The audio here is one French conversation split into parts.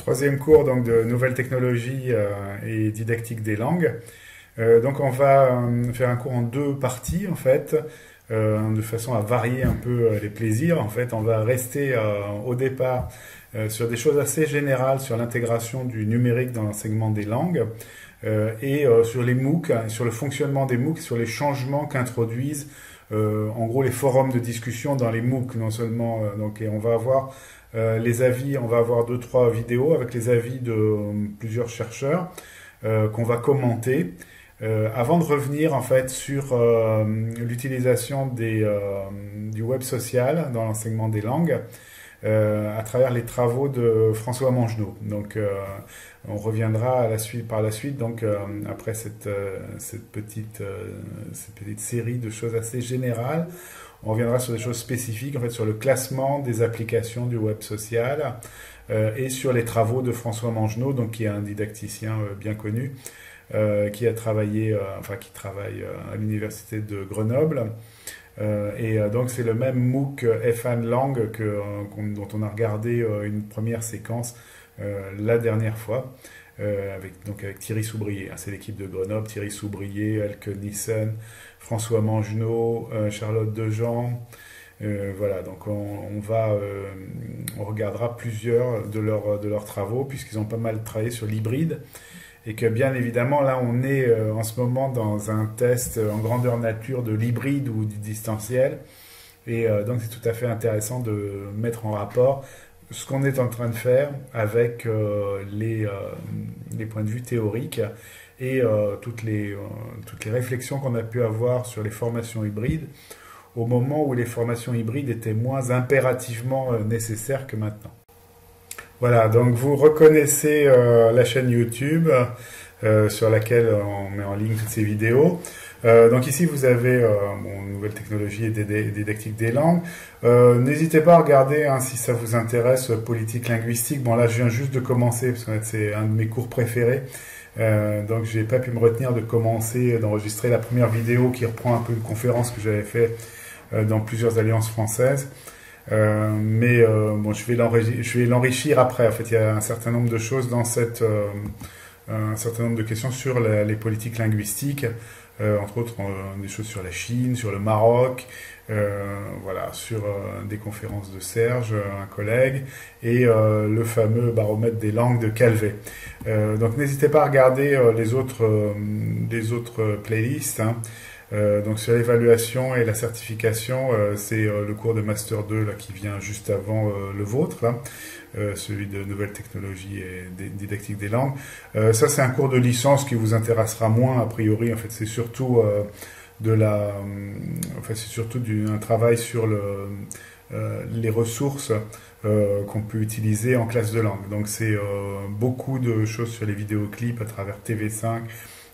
Troisième cours donc de nouvelles technologies et didactique des langues. Donc on va faire un cours en deux parties en fait, de façon à varier un peu les plaisirs. En fait, on va rester au départ sur des choses assez générales sur l'intégration du numérique dans l'enseignement des langues et sur les MOOC, sur le fonctionnement des MOOC, sur les changements qu'introduisent en gros les forums de discussion dans les MOOC, non seulement donc et on va avoir les avis, on va avoir deux trois vidéos avec les avis de plusieurs chercheurs qu'on va commenter. Avant de revenir en fait sur l'utilisation du web social dans l'enseignement des langues à travers les travaux de François Mangenot. Donc on reviendra à la suite, par la suite donc après cette petite série de choses assez générales. On reviendra sur des choses spécifiques, en fait, sur le classement des applications du web social et sur les travaux de François Mangenot, donc qui est un didacticien bien connu, qui a travaillé, qui travaille à l'université de Grenoble. Donc c'est le même MOOC F1 Langue dont on a regardé une première séquence la dernière fois. Avec Thierry Soubrier, hein, c'est l'équipe de Grenoble, Thierry Soubrier, Elke Nissen, François Mangenot, Charlotte Dejean, voilà, donc on regardera plusieurs de leurs travaux puisqu'ils ont pas mal travaillé sur l'hybride et que bien évidemment là on est en ce moment dans un test en grandeur nature de l'hybride ou du distanciel et donc c'est tout à fait intéressant de mettre en rapport ce qu'on est en train de faire avec les points de vue théoriques et toutes les réflexions qu'on a pu avoir sur les formations hybrides au moment où les formations hybrides étaient moins impérativement nécessaires que maintenant. Voilà, donc vous reconnaissez la chaîne YouTube sur laquelle on met en ligne toutes ces vidéos. Donc ici vous avez nouvelles technologies et didactique des langues. N'hésitez pas à regarder hein, si ça vous intéresse politique linguistique. Bon là je viens juste de commencer parce que c'est un de mes cours préférés. Donc j'ai pas pu me retenir de commencer d'enregistrer la première vidéo qui reprend un peu une conférence que j'avais fait dans plusieurs alliances françaises. Je vais l'enrichir après. En fait, il y a un certain nombre de choses dans un certain nombre de questions sur les politiques linguistiques, entre autres des choses sur la Chine, sur le Maroc, voilà, sur des conférences de Serge, un collègue, et le fameux baromètre des langues de Calvet. Donc n'hésitez pas à regarder les autres playlists. Hein. Donc sur l'évaluation et la certification, c'est le cours de Master 2 là, qui vient juste avant le vôtre, là, celui de nouvelles technologies et didactique des langues. Ça c'est un cours de licence qui vous intéressera moins a priori. En fait c'est surtout un travail sur les ressources qu'on peut utiliser en classe de langue. Donc c'est beaucoup de choses sur les vidéoclips à travers TV5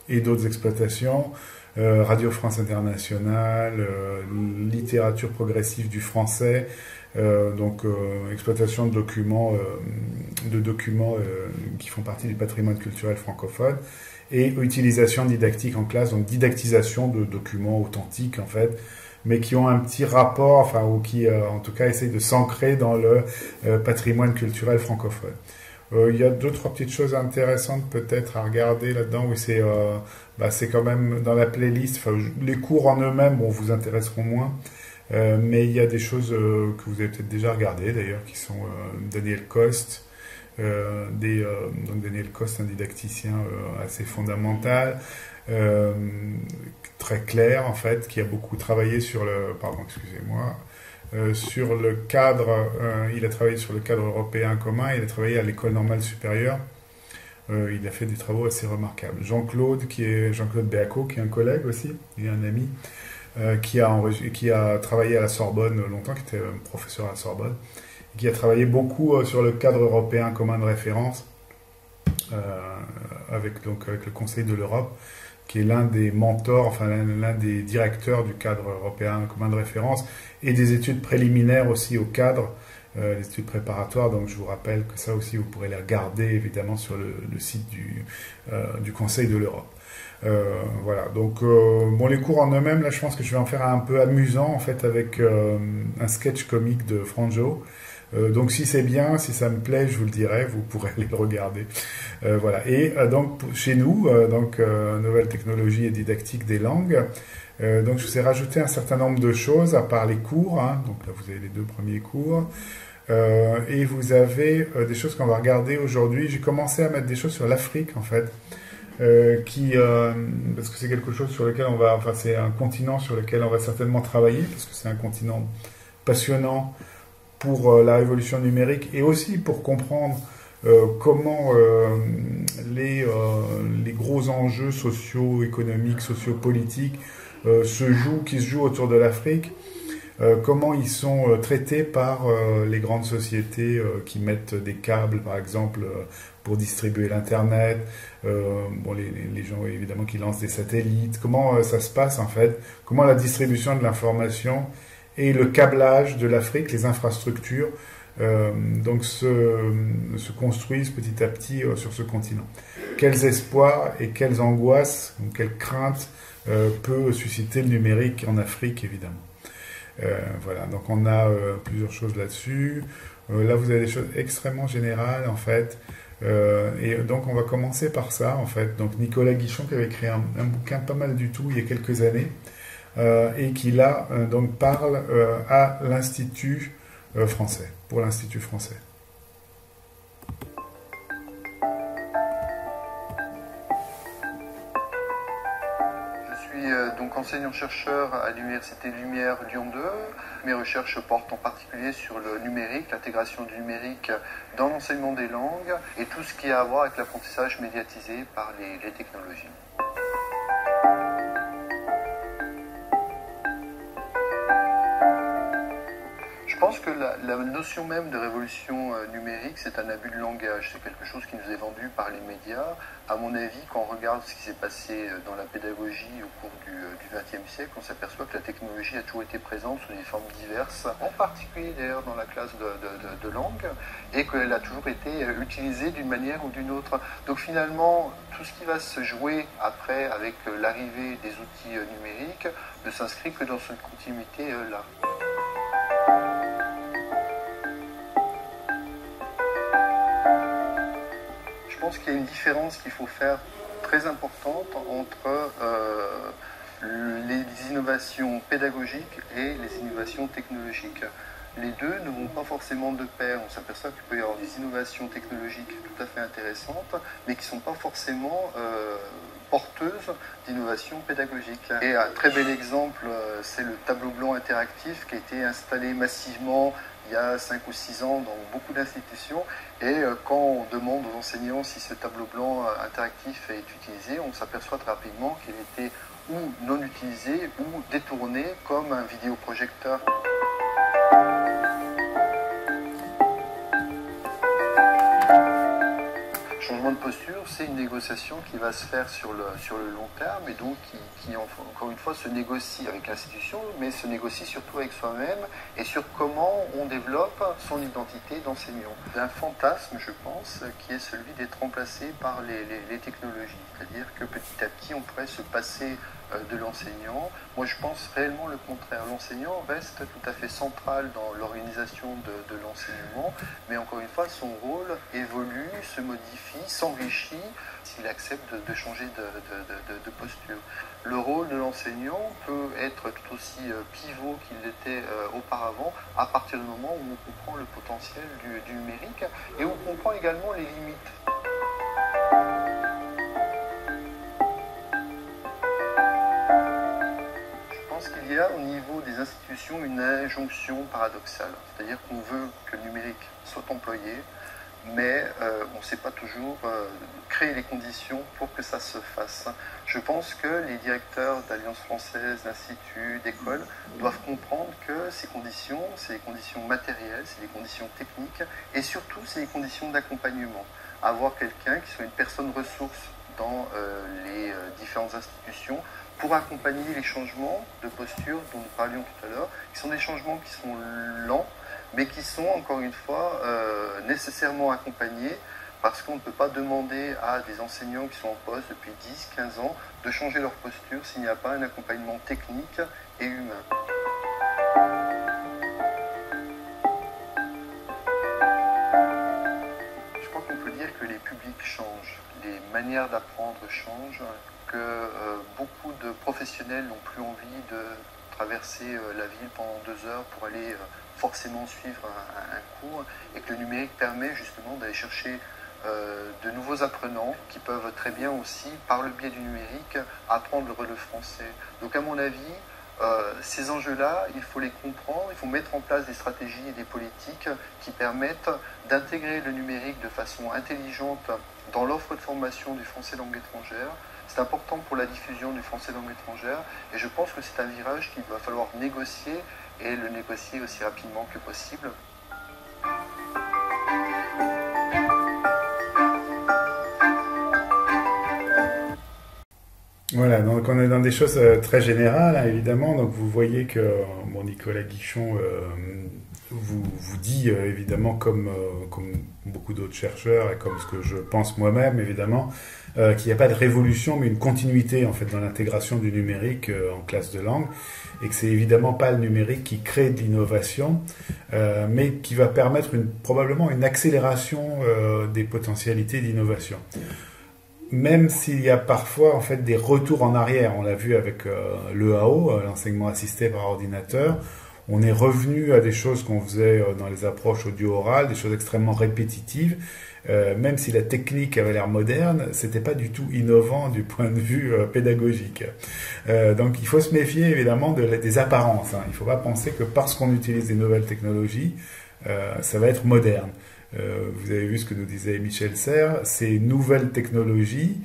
et d'autres exploitations. Radio France Internationale, littérature progressive du français, exploitation de documents qui font partie du patrimoine culturel francophone, et utilisation didactique en classe, donc didactisation de documents authentiques en fait, mais qui ont un petit rapport, ou qui en tout cas essayent de s'ancrer dans le patrimoine culturel francophone. Il y a deux, trois petites choses intéressantes peut-être à regarder là-dedans. Oui, c'est quand même dans la playlist. Les cours en eux-mêmes vous intéresseront moins. Mais il y a des choses que vous avez peut-être déjà regardées d'ailleurs, qui sont Daniel Coste. Donc Daniel Coste, un didacticien assez fondamental, très clair en fait, qui a beaucoup travaillé sur sur le cadre, il a travaillé sur le cadre européen commun, il a travaillé à l'école normale supérieure, il a fait des travaux assez remarquables. Jean-Claude Béaco, qui est un collègue aussi, il est un ami, qui a travaillé à la Sorbonne longtemps, qui était professeur à la Sorbonne, et qui a travaillé beaucoup sur le cadre européen commun de référence, avec le Conseil de l'Europe, qui est l'un des mentors, l'un des directeurs du cadre européen commun de référence et des études préliminaires aussi au cadre, les études préparatoires. Donc je vous rappelle que ça aussi vous pourrez les regarder évidemment sur le site du Conseil de l'Europe. Voilà, donc les cours en eux-mêmes, là je pense que je vais en faire un peu amusant en fait avec un sketch comique de Franjo. Donc si c'est bien, si ça me plaît, je vous le dirai, vous pourrez aller le regarder. Voilà. Et donc chez nous, nouvelles technologies et didactique des langues. Donc je vous ai rajouté un certain nombre de choses à part les cours. Hein. Donc là vous avez les 2 premiers cours. Et vous avez des choses qu'on va regarder aujourd'hui. J'ai commencé à mettre des choses sur l'Afrique en fait. Parce que c'est quelque chose sur lequel c'est un continent sur lequel on va certainement travailler, parce que c'est un continent passionnant pour la révolution numérique et aussi pour comprendre comment les gros enjeux socio-économiques, socio-politiques qui se jouent autour de l'Afrique, comment ils sont traités par les grandes sociétés qui mettent des câbles, par exemple, pour distribuer l'Internet, les gens évidemment qui lancent des satellites, comment ça se passe en fait, comment la distribution de l'information et le câblage de l'Afrique, les infrastructures, se construisent petit à petit sur ce continent. Quels espoirs et quelles angoisses, quelles craintes peut susciter le numérique en Afrique, évidemment. Voilà, donc on a plusieurs choses là-dessus. Là, vous avez des choses extrêmement générales, en fait. Et donc, on va commencer par ça, en fait. Donc, Nicolas Guichon, qui avait écrit un bouquin pas mal du tout, il y a quelques années, et qui, là, donc, parle à l'Institut français, pour l'Institut français. Donc enseignant-chercheur à l'Université Lumière Lyon 2. Mes recherches portent en particulier sur le numérique, l'intégration du numérique dans l'enseignement des langues et tout ce qui a à voir avec l'apprentissage médiatisé par les technologies. Je pense que la notion même de révolution numérique, c'est un abus de langage. C'est quelque chose qui nous est vendu par les médias. À mon avis, quand on regarde ce qui s'est passé dans la pédagogie au cours du XXe siècle, on s'aperçoit que la technologie a toujours été présente sous des formes diverses, en particulier d'ailleurs dans la classe de langue, et qu'elle a toujours été utilisée d'une manière ou d'une autre. Donc finalement, tout ce qui va se jouer après avec l'arrivée des outils numériques ne s'inscrit que dans cette continuité-là. Je pense qu'il y a une différence qu'il faut faire très importante entre les innovations pédagogiques et les innovations technologiques. Les deux ne vont pas forcément de pair. On s'aperçoit qu'il peut y avoir des innovations technologiques tout à fait intéressantes, mais qui ne sont pas forcément porteuses d'innovations pédagogiques. Et un très bel exemple, c'est le tableau blanc interactif qui a été installé massivement il y a 5 ou 6 ans dans beaucoup d'institutions. Et quand on demande aux enseignants si ce tableau blanc interactif est utilisé, on s'aperçoit très rapidement qu'il était ou non utilisé ou détourné comme un vidéoprojecteur. Changement de posture, c'est une négociation qui va se faire sur le long terme et donc qui encore une fois se négocie avec l'institution, mais se négocie surtout avec soi-même et sur comment on développe son identité d'enseignant. Il y a un fantasme, je pense, qui est celui d'être remplacé par les technologies, c'est-à-dire que petit à petit on pourrait se passer de l'enseignant. Moi je pense réellement le contraire. L'enseignant reste tout à fait central dans l'organisation de l'enseignement, mais encore une fois son rôle évolue, se modifie, s'enrichit s'il accepte de changer de posture. Le rôle de l'enseignant peut être tout aussi pivot qu'il l'était auparavant à partir du moment où on comprend le potentiel du numérique et où on comprend également les limites. Il y a au niveau des institutions une injonction paradoxale, c'est-à-dire qu'on veut que le numérique soit employé, mais on ne sait pas toujours créer les conditions pour que ça se fasse. Je pense que les directeurs d'Alliance française, d'instituts, d'écoles doivent comprendre que ces conditions, c'est des conditions matérielles, c'est des conditions techniques, et surtout c'est des conditions d'accompagnement. Avoir quelqu'un qui soit une personne ressource dans les différentes institutions, pour accompagner les changements de posture dont nous parlions tout à l'heure, qui sont des changements qui sont lents, mais qui sont, encore une fois, nécessairement accompagnés, parce qu'on ne peut pas demander à des enseignants qui sont en poste depuis 10, 15 ans de changer leur posture s'il n'y a pas un accompagnement technique et humain. changent, les manières d'apprendre changent, que beaucoup de professionnels n'ont plus envie de traverser la ville pendant 2 heures pour aller forcément suivre un cours, et que le numérique permet justement d'aller chercher de nouveaux apprenants qui peuvent très bien aussi, par le biais du numérique, apprendre le français. Donc à mon avis, ces enjeux-là, il faut les comprendre, il faut mettre en place des stratégies et des politiques qui permettent d'intégrer le numérique de façon intelligente dans l'offre de formation du français langue étrangère. C'est important pour la diffusion du français langue étrangère, et je pense que c'est un virage qu'il va falloir négocier, et le négocier aussi rapidement que possible. Voilà, donc on est dans des choses très générales, hein, évidemment. Donc vous voyez que bon, Nicolas Guichon vous dit évidemment, comme beaucoup d'autres chercheurs et comme ce que je pense moi-même, évidemment, qu'il n'y a pas de révolution, mais une continuité en fait dans l'intégration du numérique en classe de langue, et que c'est évidemment pas le numérique qui crée de l'innovation, mais qui va permettre probablement une accélération des potentialités d'innovation. Même s'il y a parfois en fait des retours en arrière, on l'a vu avec l'EAO, l'enseignement assisté par ordinateur, on est revenu à des choses qu'on faisait dans les approches audio-orales, des choses extrêmement répétitives, même si la technique avait l'air moderne, c'était pas du tout innovant du point de vue pédagogique. Donc il faut se méfier évidemment des apparences, hein. Il ne faut pas penser que parce qu'on utilise des nouvelles technologies, ça va être moderne. Vous avez vu ce que nous disait Michel Serres, ces nouvelles technologies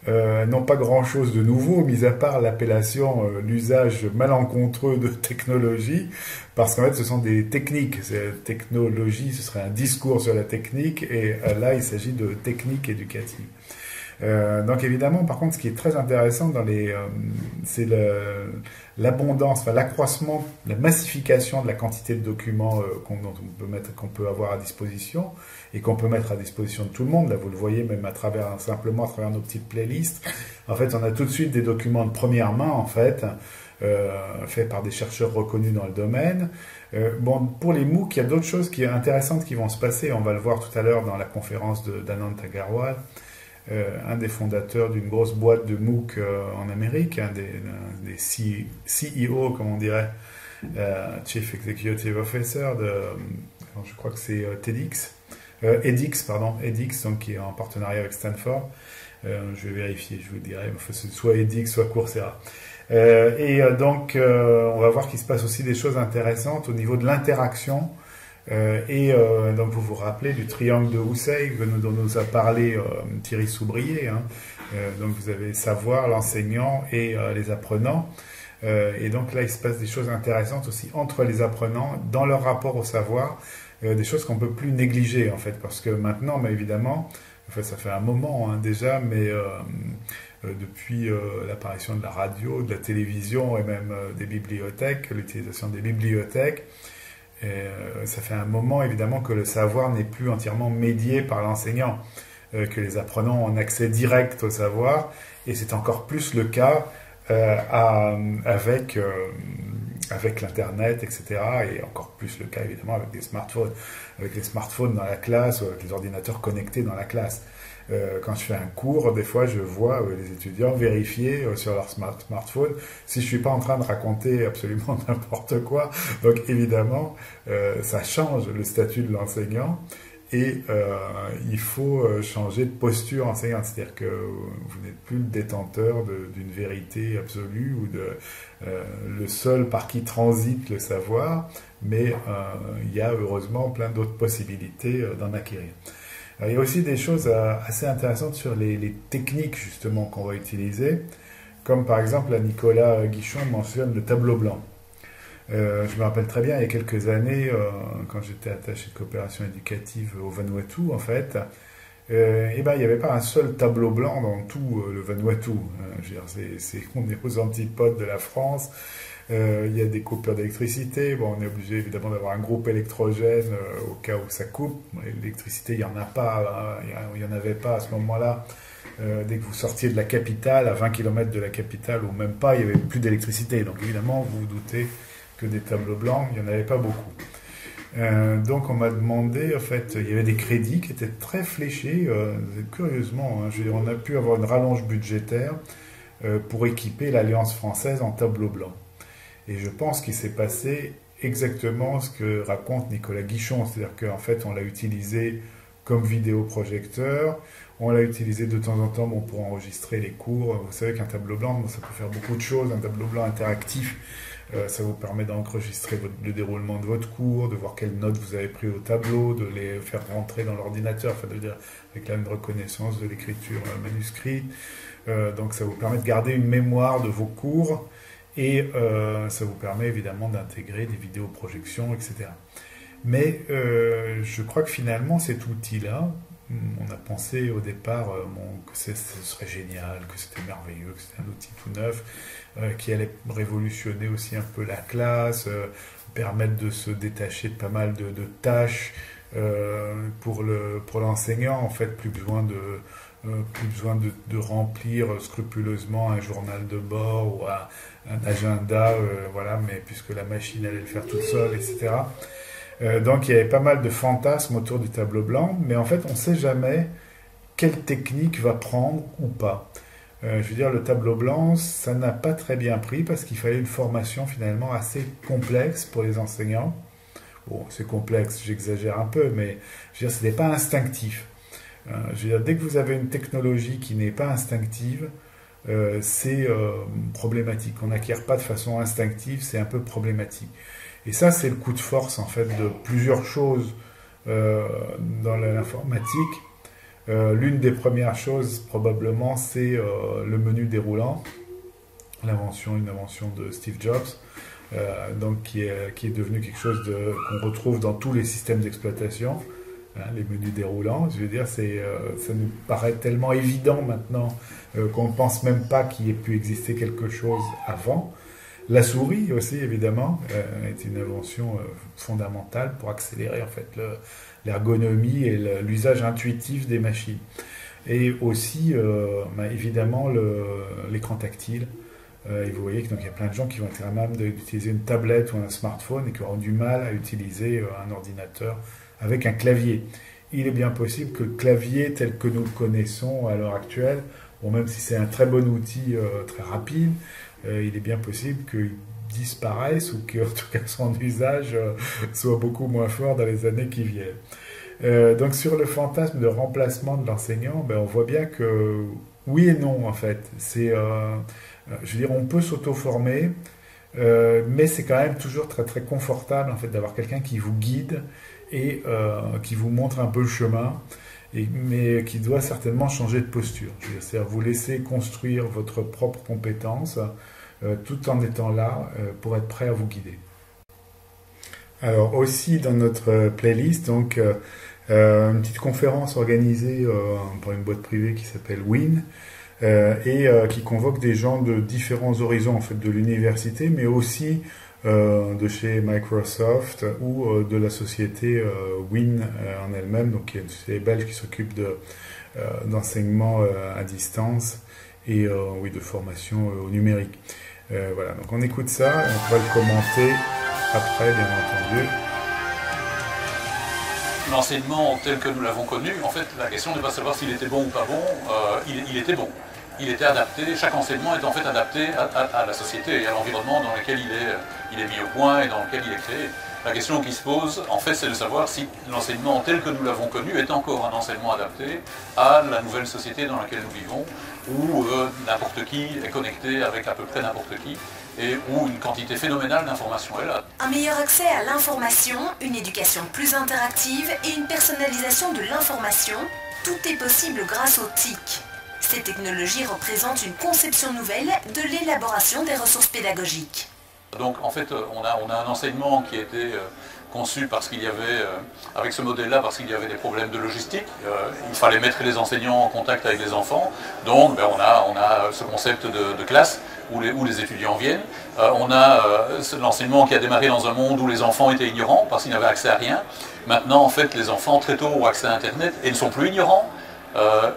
n'ont pas grand-chose de nouveau, mis à part l'appellation, l'usage malencontreux de technologie, parce qu'en fait ce sont des techniques. Technologie, ce serait un discours sur la technique, et là il s'agit de techniques éducatives. Donc évidemment, par contre, ce qui est très intéressant c'est l'abondance, enfin, l'accroissement, la massification de la quantité de documents qu'on peut avoir à disposition, et qu'on peut mettre à disposition de tout le monde. Là, vous le voyez même simplement à travers nos petites playlists. En fait, on a tout de suite des documents de première main, en fait, faits par des chercheurs reconnus dans le domaine. Bon, pour les MOOC, il y a d'autres choses intéressantes qui vont se passer. On va le voir tout à l'heure dans la conférence d'Anand Agarwal, un des fondateurs d'une grosse boîte de MOOC en Amérique, un des CEO, comme on dirait, Chief Executive Officer je crois que c'est edX, donc, qui est en partenariat avec Stanford. Je vais vérifier, je vous dirai, soit edX, soit Coursera. Donc, on va voir qu'il se passe aussi des choses intéressantes au niveau de l'interaction. Donc vous vous rappelez du triangle de Husserl dont nous a parlé Thierry Soubrier, hein. Donc vous avez savoir, l'enseignant et les apprenants, et donc là il se passe des choses intéressantes aussi entre les apprenants dans leur rapport au savoir, des choses qu'on peut plus négliger en fait, parce que maintenant, mais évidemment, enfin, ça fait un moment, hein, déjà, mais depuis l'apparition de la radio, de la télévision et même des bibliothèques, l'utilisation des bibliothèques, ça fait un moment évidemment que le savoir n'est plus entièrement médié par l'enseignant, que les apprenants ont un accès direct au savoir, et c'est encore plus le cas avec l'internet, etc., et encore plus le cas évidemment avec les smartphones dans la classe, ou avec les ordinateurs connectés dans la classe. Quand je fais un cours, des fois je vois les étudiants vérifier sur leur smartphone si je suis pas en train de raconter absolument n'importe quoi. Donc évidemment, ça change le statut de l'enseignant, et il faut changer de posture enseignante, c'est-à-dire que vous n'êtes plus le détenteur d'une vérité absolue, ou le seul par qui transite le savoir, mais il y a heureusement plein d'autres possibilités d'en acquérir. Alors, il y a aussi des choses assez intéressantes sur les techniques justement qu'on va utiliser, comme par exemple là, Nicolas Guichon mentionne le tableau blanc. Je me rappelle très bien, il y a quelques années, quand j'étais attaché de coopération éducative au Vanuatu, en fait, il n'y avait pas un seul tableau blanc dans tout le Vanuatu. On est aux antipodes de la France. Il y a des coupures d'électricité. Bon, on est obligé évidemment d'avoir un groupe électrogène au cas où ça coupe. L'électricité, il n'y en a pas, il n'y en avait pas à ce moment-là. Dès que vous sortiez de la capitale, à 20 km de la capitale, ou même pas, il n'y avait plus d'électricité. Donc évidemment, vous vous doutez que des tableaux blancs, il n'y en avait pas beaucoup. Donc on m'a demandé, en fait, il y avait des crédits qui étaient très fléchés, curieusement, hein, je veux dire, on a pu avoir une rallonge budgétaire pour équiper l'Alliance française en tableau blanc. Et je pense qu'il s'est passé exactement ce que raconte Nicolas Guichon, c'est-à-dire qu'en fait on l'a utilisé comme vidéoprojecteur, on l'a utilisé de temps en temps pour enregistrer les cours. Vous savez qu'un tableau blanc, ça peut faire beaucoup de choses, un tableau blanc interactif. Ça vous permet d'enregistrer le déroulement de votre cours, de voir quelles notes vous avez pris au tableau, de les faire rentrer dans l'ordinateur, enfin, de dire avec une reconnaissance de l'écriture manuscrite. Donc ça vous permet de garder une mémoire de vos cours et ça vous permet évidemment d'intégrer des vidéoprojections, etc. Mais je crois que finalement cet outil-là, on a pensé au départ que ce serait génial, que c'était merveilleux, que c'était un outil tout neuf, qui allait révolutionner aussi un peu la classe, permettre de se détacher de pas mal de tâches pour l'enseignant. En fait, plus besoin de remplir scrupuleusement un journal de bord ou un agenda, voilà, mais puisque la machine allait le faire toute seule, etc. Donc il y avait pas mal de fantasmes autour du tableau blanc, mais en fait on ne sait jamais quelle technique va prendre ou pas. Je veux dire, le tableau blanc, ça n'a pas très bien pris parce qu'il fallait une formation finalement assez complexe pour les enseignants. Bon, c'est complexe, j'exagère un peu, mais je veux dire, ce n'était pas instinctif. Je veux dire, dès que vous avez une technologie qui n'est pas instinctive, c'est problématique. On n'acquiert pas de façon instinctive, c'est un peu problématique. Et ça, c'est le coup de force, en fait, de plusieurs choses dans l'informatique. L'une des premières choses, probablement, c'est le menu déroulant, une invention de Steve Jobs, donc qui est devenu quelque chose qu'on retrouve dans tous les systèmes d'exploitation, hein, les menus déroulants. Je veux dire, ça nous paraît tellement évident maintenant qu'on ne pense même pas qu'il ait pu exister quelque chose avant. La souris aussi, évidemment, est une invention fondamentale pour accélérer en fait l'ergonomie et l'usage intuitif des machines. Et aussi, évidemment, l'écran tactile. Et vous voyez qu'il y a plein de gens qui vont être capables d'utiliser une tablette ou un smartphone et qui auront du mal à utiliser un ordinateur avec un clavier. Il est bien possible que le clavier tel que nous le connaissons à l'heure actuelle, bon, même si c'est un très bon outil très rapide, il est bien possible qu'il disparaisse ou qu'en tout cas son usage soit beaucoup moins fort dans les années qui viennent. Donc sur le fantasme de remplacement de l'enseignant, on voit bien que oui et non en fait. Je veux dire, on peut s'auto-former, mais c'est quand même toujours très très confortable en fait d'avoir quelqu'un qui vous guide et qui vous montre un peu le chemin. Mais qui doit certainement changer de posture. C'est-à-dire vous laisser construire votre propre compétence tout en étant là pour être prêt à vous guider. Alors aussi dans notre playlist, donc une petite conférence organisée par une boîte privée qui s'appelle WIN et qui convoque des gens de différents horizons en fait, de l'université, mais aussi de chez Microsoft ou de la société WIN en elle-même, donc qui est une société belge qui s'occupe d'enseignement à distance et oui, de formation au numérique. Voilà, donc on écoute ça, et on va le commenter après, bien entendu. L'enseignement tel que nous l'avons connu, en fait, la question n'est pas de savoir s'il était bon ou pas bon, il était bon. Il était adapté, chaque enseignement est en fait adapté à la société et à l'environnement dans lequel il est mis au point et dans lequel il est créé. La question qui se pose, en fait, c'est de savoir si l'enseignement tel que nous l'avons connu est encore un enseignement adapté à la nouvelle société dans laquelle nous vivons, où n'importe qui est connecté avec à peu près n'importe qui, et où une quantité phénoménale d'informations est là. Un meilleur accès à l'information, une éducation plus interactive et une personnalisation de l'information, tout est possible grâce aux TIC. Ces technologies représentent une conception nouvelle de l'élaboration des ressources pédagogiques. Donc en fait, on a un enseignement qui a été conçu parce qu'il y avait, avec ce modèle-là, parce qu'il y avait des problèmes de logistique. Il fallait mettre les enseignants en contact avec les enfants. Donc on a ce concept de classe où les étudiants viennent. On a l'enseignement qui a démarré dans un monde où les enfants étaient ignorants parce qu'ils n'avaient accès à rien. Maintenant, en fait, les enfants très tôt ont accès à Internet et ne sont plus ignorants.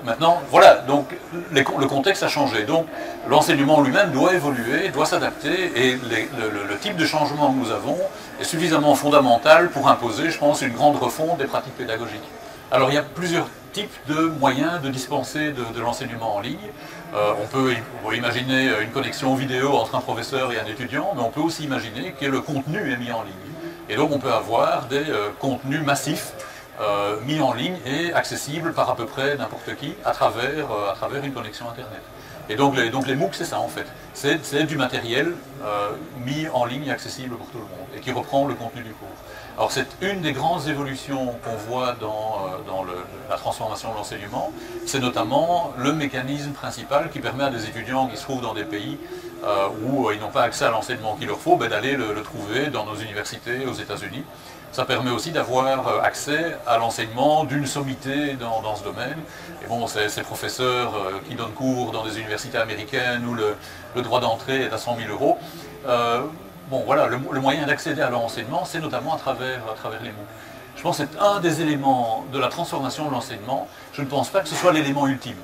Maintenant, voilà, donc le contexte a changé. Donc l'enseignement lui-même doit évoluer, doit s'adapter, et le type de changement que nous avons est suffisamment fondamental pour imposer, je pense, une grande refonte des pratiques pédagogiques. Alors il y a plusieurs types de moyens de dispenser de l'enseignement en ligne. On peut imaginer une connexion vidéo entre un professeur et un étudiant, mais on peut aussi imaginer que le contenu est mis en ligne. Et donc on peut avoir des contenus massifs mis en ligne et accessibles par à peu près n'importe qui à travers une connexion Internet. Et donc les MOOC, c'est ça en fait. C'est du matériel mis en ligne et accessible pour tout le monde et qui reprend le contenu du cours. Alors c'est une des grandes évolutions qu'on voit dans la transformation de l'enseignement. C'est notamment le mécanisme principal qui permet à des étudiants qui se trouvent dans des pays où ils n'ont pas accès à l'enseignement qu'il leur faut, d'aller le trouver dans nos universités aux États-Unis. Ça permet aussi d'avoir accès à l'enseignement d'une sommité dans ce domaine. Et bon, ces professeurs qui donnent cours dans des universités américaines où le droit d'entrée est à 100 000 euros, bon voilà, le moyen d'accéder à leur enseignement, c'est notamment à travers les MOOC. Je pense que c'est un des éléments de la transformation de l'enseignement. Je ne pense pas que ce soit l'élément ultime.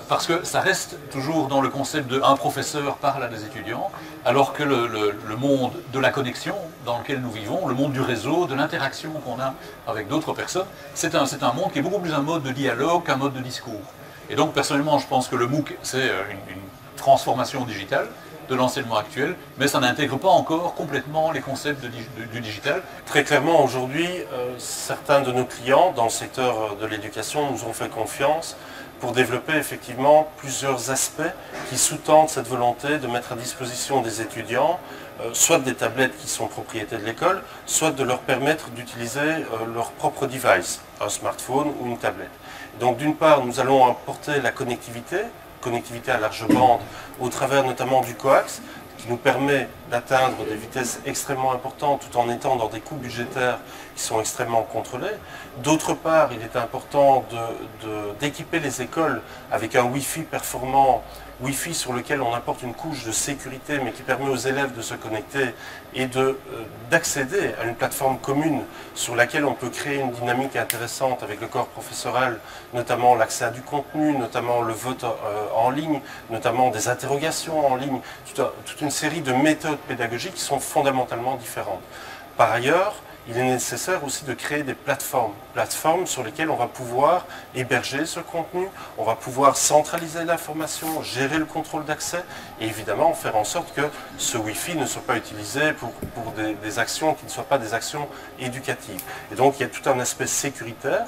Parce que ça reste toujours dans le concept de un professeur parle à des étudiants, alors que le monde de la connexion dans lequel nous vivons, le monde du réseau, de l'interaction qu'on a avec d'autres personnes, c'est un monde qui est beaucoup plus un mode de dialogue qu'un mode de discours. Et donc personnellement, je pense que le MOOC, c'est une transformation digitale de l'enseignement actuel, mais ça n'intègre pas encore complètement les concepts du digital. Très clairement, aujourd'hui, certains de nos clients dans le secteur de l'éducation nous ont fait confiance pour développer effectivement plusieurs aspects qui sous-tendent cette volonté de mettre à disposition des étudiants soit des tablettes qui sont propriété de l'école, soit de leur permettre d'utiliser leur propre device, un smartphone ou une tablette. Donc d'une part, nous allons apporter la connectivité à large bande au travers notamment du coax, qui nous permet d'atteindre des vitesses extrêmement importantes tout en étant dans des coûts budgétaires qui sont extrêmement contrôlés. D'autre part, il est important d'équiper les écoles avec un Wi-Fi performant, Wi-Fi sur lequel on apporte une couche de sécurité mais qui permet aux élèves de se connecter et d'accéder à une plateforme commune sur laquelle on peut créer une dynamique intéressante avec le corps professoral, notamment l'accès à du contenu, notamment le vote en ligne, notamment des interrogations en ligne, toute une série de méthodes pédagogiques qui sont fondamentalement différentes. Par ailleurs, il est nécessaire aussi de créer des plateformes sur lesquelles on va pouvoir héberger ce contenu, on va pouvoir centraliser l'information, gérer le contrôle d'accès et évidemment faire en sorte que ce Wi-Fi ne soit pas utilisé pour des actions qui ne soient pas des actions éducatives. Et donc il y a tout un aspect sécuritaire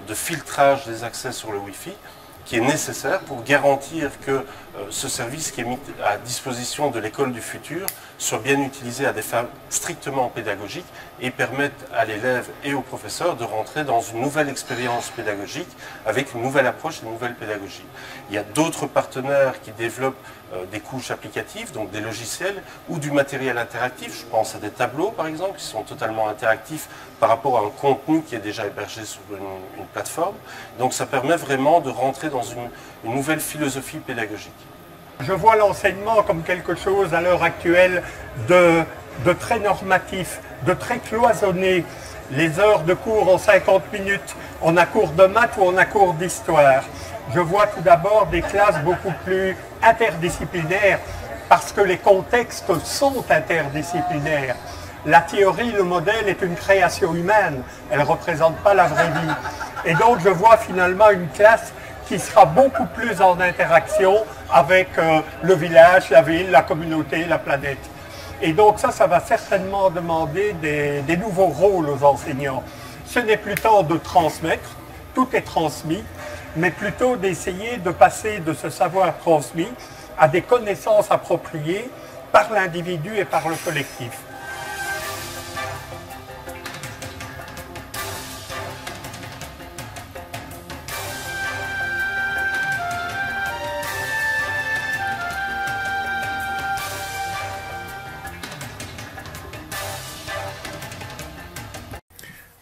de filtrage des accès sur le Wi-Fi qui est nécessaire pour garantir que ce service qui est mis à disposition de l'école du futur soit bien utilisé à des fins strictement pédagogiques et permette à l'élève et au professeur de rentrer dans une nouvelle expérience pédagogique avec une nouvelle approche et une nouvelle pédagogie. Il y a d'autres partenaires qui développent des couches applicatives, donc des logiciels ou du matériel interactif. Je pense à des tableaux par exemple qui sont totalement interactifs par rapport à un contenu qui est déjà hébergé sur une plateforme. Donc ça permet vraiment de rentrer dans une nouvelle philosophie pédagogique. Je vois l'enseignement comme quelque chose à l'heure actuelle de très normatif, de très cloisonné. Les heures de cours en 50 minutes, on a cours de maths ou on a cours d'histoire. Je vois tout d'abord des classes beaucoup plus interdisciplinaires parce que les contextes sont interdisciplinaires. La théorie, le modèle est une création humaine, elle ne représente pas la vraie vie. Et donc je vois finalement une classe qui sera beaucoup plus en interaction avec le village, la ville, la communauté, la planète. Et donc ça va certainement demander des nouveaux rôles aux enseignants. Ce n'est plus tant de transmettre, tout est transmis, mais plutôt d'essayer de passer de ce savoir transmis à des connaissances appropriées par l'individu et par le collectif.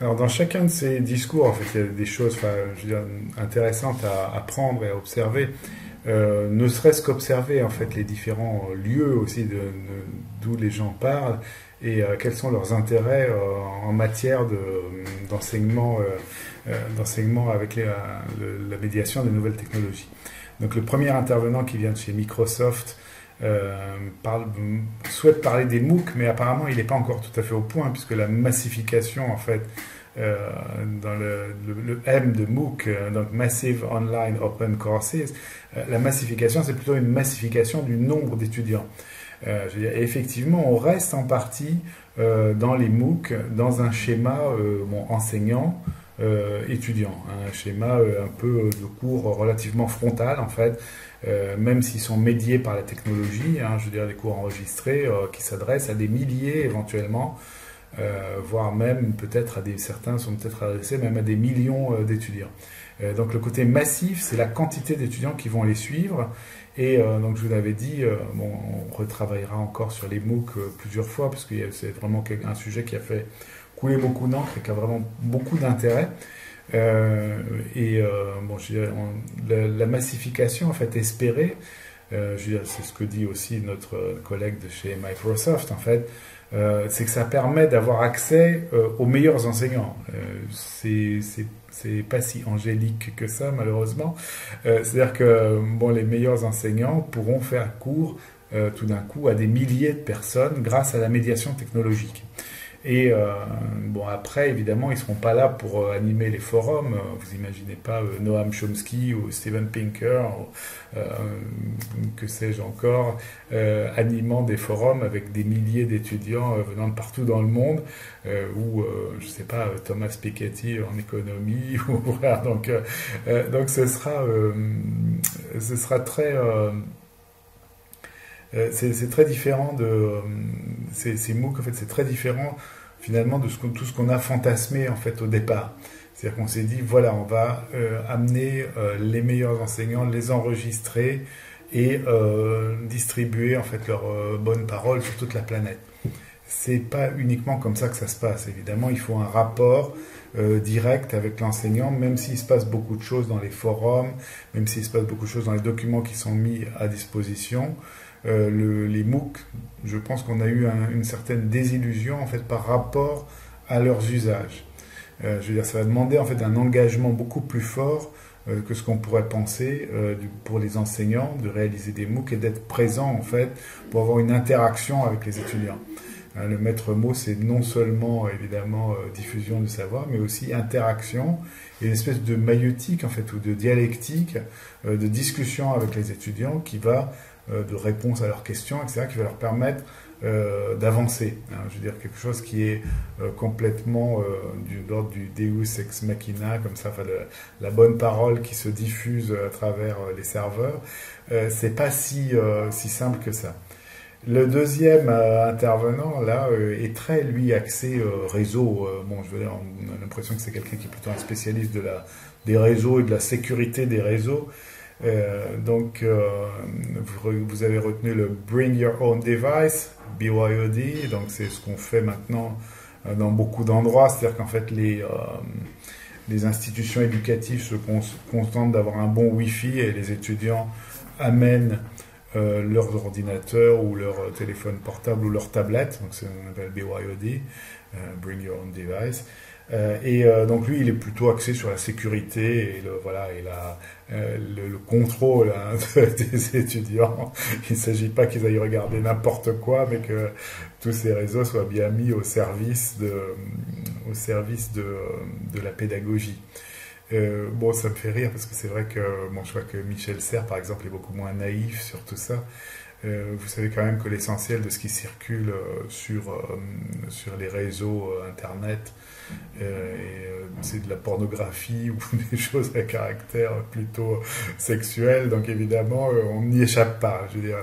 Alors dans chacun de ces discours, en fait, il y a des choses, je veux dire, intéressantes à apprendre et à observer. Ne serait-ce qu'observer en fait les différents lieux aussi d'où les gens parlent et quels sont leurs intérêts en matière d'enseignement d'enseignement avec la médiation des nouvelles technologies. Donc le premier intervenant qui vient de chez Microsoft souhaite parler des MOOC, mais apparemment il n'est pas encore tout à fait au point, puisque la massification, en fait, dans le M de MOOC, donc Massive Online Open Courses, la massification, c'est plutôt une massification du nombre d'étudiants. Je veux dire, effectivement, on reste en partie dans les MOOC, dans un schéma enseignant, étudiant, un schéma un peu de cours relativement frontal, en fait, même s'ils sont médiés par la technologie, je veux dire des cours enregistrés qui s'adressent à des milliers éventuellement, voire même peut-être certains sont peut-être adressés même à des millions d'étudiants. Donc le côté massif, c'est la quantité d'étudiants qui vont les suivre. Et donc je vous l'avais dit, on retravaillera encore sur les MOOC plusieurs fois, parce que c'est vraiment un sujet qui a fait couler beaucoup d'encre et qui a vraiment beaucoup d'intérêt. Je dirais, la massification en fait espérée, c'est ce que dit aussi notre collègue de chez Microsoft, en fait, c'est que ça permet d'avoir accès aux meilleurs enseignants. C'est pas si angélique que ça, malheureusement. C'est-à-dire que les meilleurs enseignants pourront faire cours tout d'un coup à des milliers de personnes grâce à la médiation technologique. Et après, évidemment, ils ne seront pas là pour animer les forums. Vous imaginez pas Noam Chomsky ou Steven Pinker, que sais-je encore, animant des forums avec des milliers d'étudiants venant de partout dans le monde, ou, je ne sais pas, Thomas Piketty en économie. Voilà, donc ce sera très... c'est très différent ces MOOC, en fait, c'est très différent finalement de tout ce qu'on a fantasmé en fait au départ. C'est-à-dire qu'on s'est dit, voilà, on va amener les meilleurs enseignants, les enregistrer et distribuer en fait leurs bonnes paroles sur toute la planète. C'est pas uniquement comme ça que ça se passe. Évidemment, il faut un rapport direct avec l'enseignant, même s'il se passe beaucoup de choses dans les forums, même s'il se passe beaucoup de choses dans les documents qui sont mis à disposition. Les MOOC, je pense qu'on a eu une certaine désillusion en fait par rapport à leurs usages. Je veux dire, ça va demander en fait un engagement beaucoup plus fort que ce qu'on pourrait penser pour les enseignants de réaliser des MOOC et d'être présents en fait pour avoir une interaction avec les étudiants. Le maître mot, c'est non seulement évidemment diffusion du savoir, mais aussi interaction et une espèce de maïeutique en fait ou de dialectique, de discussion avec les étudiants qui va de réponse à leurs questions, etc., qui va leur permettre d'avancer. Je veux dire, quelque chose qui est complètement de l'ordre du Deus ex machina, comme ça, enfin, la bonne parole qui se diffuse à travers les serveurs, c'est pas si simple que ça. Le deuxième intervenant, là, est très, lui, axé réseau. Je veux dire, on a l'impression que c'est quelqu'un qui est plutôt un spécialiste des réseaux et de la sécurité des réseaux. Vous avez retenu le Bring Your Own Device, BYOD, donc c'est ce qu'on fait maintenant dans beaucoup d'endroits, c'est-à-dire qu'en fait les institutions éducatives se contentent d'avoir un bon Wi-Fi et les étudiants amènent leurs ordinateurs ou leur téléphone portable ou leur tablette, donc c'est ce qu'on appelle BYOD, Bring Your Own Device. Donc lui, il est plutôt axé sur la sécurité et le contrôle des étudiants. Il ne s'agit pas qu'ils aillent regarder n'importe quoi, mais que tous ces réseaux soient bien mis au service de la pédagogie. Ça me fait rire parce que c'est vrai que je crois que Michel Serres, par exemple, est beaucoup moins naïf sur tout ça. Vous savez quand même que l'essentiel de ce qui circule sur les réseaux Internet, c'est de la pornographie ou des choses à caractère plutôt sexuel. Donc évidemment, on n'y échappe pas. Je veux dire,